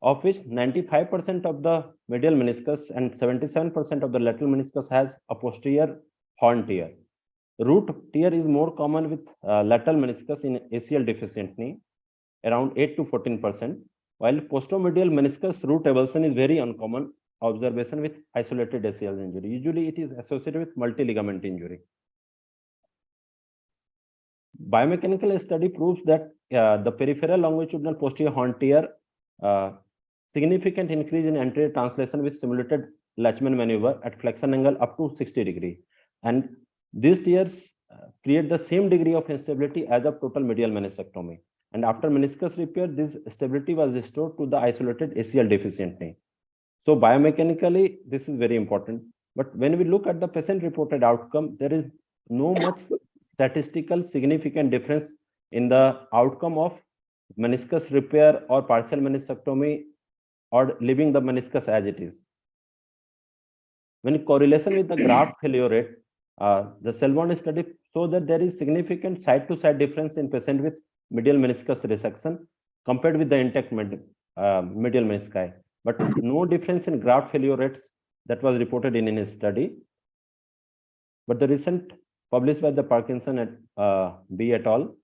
of which 95% of the medial meniscus and 77% of the lateral meniscus has a posterior horn tear. Root tear is more common with lateral meniscus in ACL deficient knee, around 8 to 14%, while posteromedial meniscus root avulsion is very uncommon observation with isolated ACL injury. Usually it is associated with multi-ligament injury. biomechanical study proves that the peripheral longitudinal posterior horn tear, significant increase in anterior translation with simulated Lachman maneuver at flexion angle up to 60 degree. And these tears create the same degree of instability as of total medial meniscectomy. And after meniscus repair, this stability was restored to the isolated ACL deficient knee. So biomechanically, this is very important. But when we look at the patient reported outcome, there is no much statistical significant difference in the outcome of meniscus repair or partial meniscectomy or leaving the meniscus as it is. When in correlation with the graft failure rate, the Selvon study showed that there is significant side-to-side difference in patient with medial meniscus resection compared with the intact medial menisci, but no difference in graft failure rates that was reported in his study. But the recent published by the Parkinson et B et al.,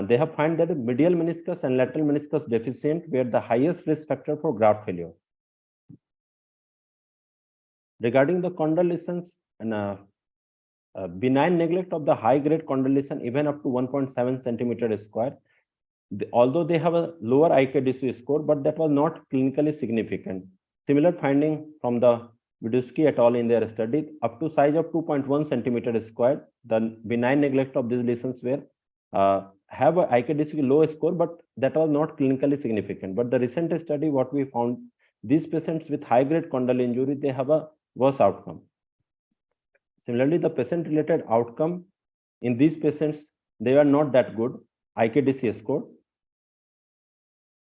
they have found that medial meniscus and lateral meniscus deficient were the highest risk factor for graft failure. Regarding the condyle lesions and benign neglect of the high-grade condyle lesion, even up to 1.7 centimeter square, although they have a lower IKDC score, but that was not clinically significant. Similar finding from the Vidusky et al. In their study, up to size of 2.1 centimeter square, the benign neglect of these lesions were have a IKDC low score, but that was not clinically significant. But the recent study, what we found, these patients with high-grade condyle injury, they have a worse outcome. Similarly, the patient-related outcome in these patients, they are not that good, IKDC score.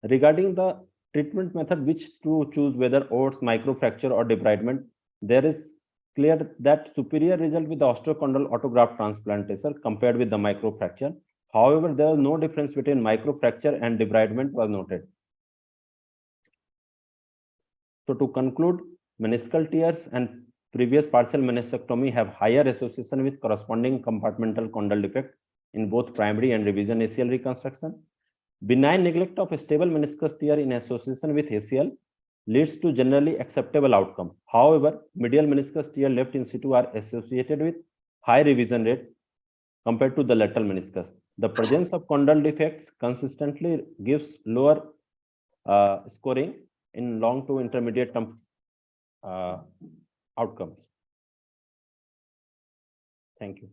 Regarding the treatment method, which to choose, whether OATS, microfracture or debridement, there is clear that superior result with the osteochondral autograft transplantation compared with the microfracture. However, there was no difference between microfracture and debridement was noted. So to conclude, meniscal tears and previous partial meniscectomy have higher association with corresponding compartmental condyle defect in both primary and revision ACL reconstruction. Benign neglect of a stable meniscus tear in association with ACL leads to generally acceptable outcome. However, medial meniscus tear left in situ are associated with high revision rate compared to the lateral meniscus. The presence of condyle defects consistently gives lower scoring in long to intermediate term outcomes. Thank you.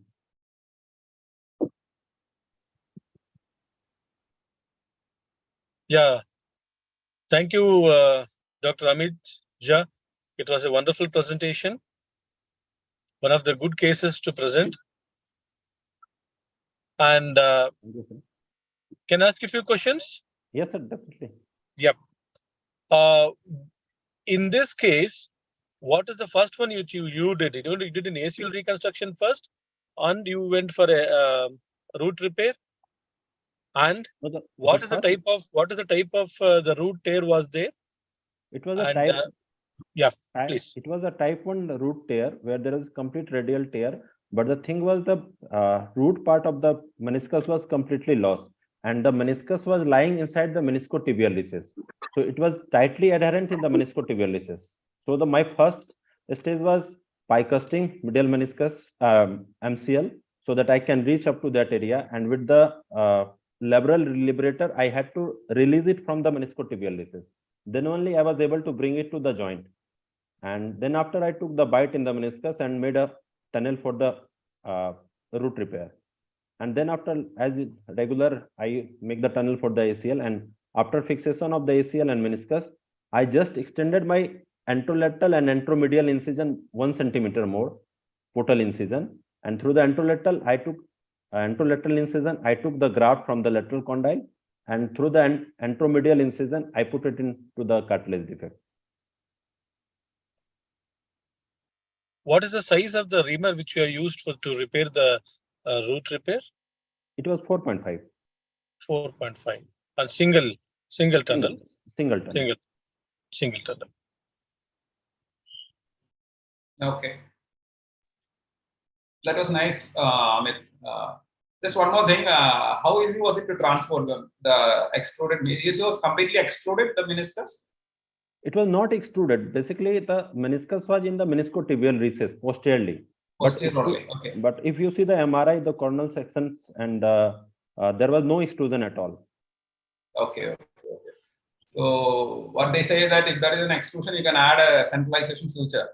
Yeah, thank you, Dr. Amit Jha. It was a wonderful presentation. One of the good cases to present. And can I ask you a few questions? Yes, sir, definitely. Yep. In this case, what is the first one you did? You did an ACL reconstruction first, and you went for a root repair. And what is the type of the root tear was there? It was a type. Yeah, please. It was a type 1 root tear where there is complete radial tear, but the thing was the root part of the meniscus was completely lost, and the meniscus was lying inside the meniscotibialis. So it was tightly adherent in the meniscotibialis. So my first stage was picasting medial meniscus MCL so that I can reach up to that area, and with the labral liberator, I had to release it from the meniscotibialis. Then only I was able to bring it to the joint. And then after I took the bite in the meniscus and made a tunnel for the root repair. And then after, as regular, I make the tunnel for the ACL, and after fixation of the ACL and meniscus, I just extended my anterolateral and anteromedial incision 1 centimeter more, total incision. And through the anterolateral, incision, I took the graft from the lateral condyle, and through the anteromedial incision, I put it into the cartilage defect. What is the size of the reamer which you have used to repair the root repair? It was 4.5. 4.5. And single tunnel. Single tunnel. Single tunnel. Okay. That was nice, Amit. Just one more thing. How easy was it to transport the extruded? It was completely extruded, the meniscus? It was not extruded. Basically, the meniscus was in the meniscotibial recess posteriorly. Posteriorly, okay. But if you see the MRI, the coronal sections and the There was no exclusion at all. Okay. So what they say that if there is an exclusion, you can add a centralization suture.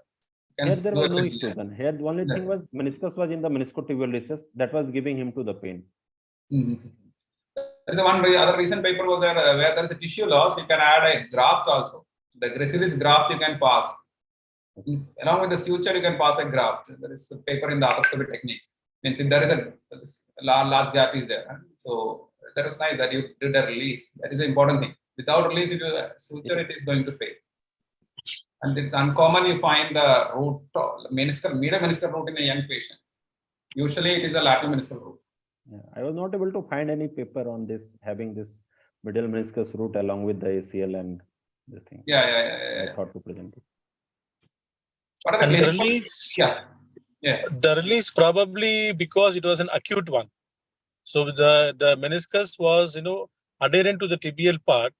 Here there was no exclusion. Here the only thing was meniscus was in the meniscotibial recess that was giving him to the pain. There is other recent paper was there where there is a tissue loss, you can add a graft also. The gracilis graft you can pass. Along with the suture, you can pass a graft. There is a paper in the arthroscopy technique. Means if there is a large gap is there. So that is nice that you did a release. That is the important thing. Without release, if you suture, it is going to fail. And it's uncommon you find the root, medial meniscal root in a young patient. Usually it is a lateral meniscal root. Yeah, I was not able to find any paper on this, having this medial meniscus root along with the ACL and the thing. Yeah. I thought to present it. What are the And the clinical? release, Yeah. the release probably because it was an acute one. So the meniscus was, adherent to the tibial part.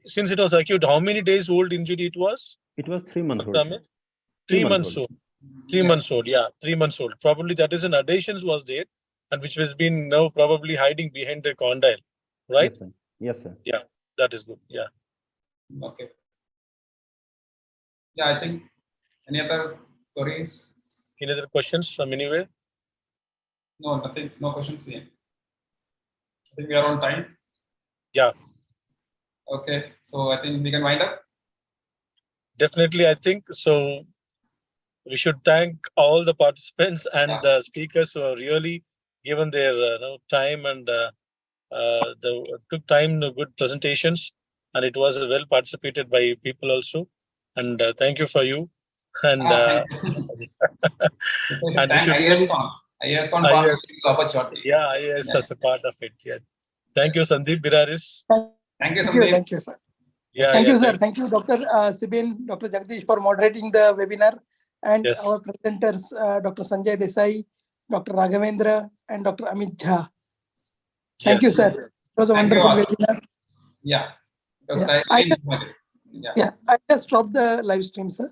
Since it was acute, how many days old injury it was? It was 3 months old. 3 months old. 3 months old, yeah, 3 months old. Probably that is an adhesions was there, and which has been now probably hiding behind the condyle, right? Yes, sir. Yes, sir. Yeah, that is good. Yeah. Okay. Yeah, I think any other queries? Any other questions from anywhere? No, nothing. No questions here. I think we are on time. Yeah. Okay, so I think we can wind up. Definitely, I think so. We should thank all the participants and the speakers who have really given their time and took time to good presentations, and it was well participated by people also. And thank you for you. And Thank you. and we should IAS Con opportunity. Yeah, IAS as a part of it. Yeah. Thank you, Sandeep Biraris. Thank you, Sandeep. Thank you, sir. Yeah, thank you, sir. Thank you, Dr. Sibin, Dr. Jagdish for moderating the webinar, and our presenters, Dr. Sanjay Desai, Dr. Raghavendra, and Dr. Amit Jha. Thank you, sir. It was a wonderful webinar. Yeah. I just stopped the live stream, sir.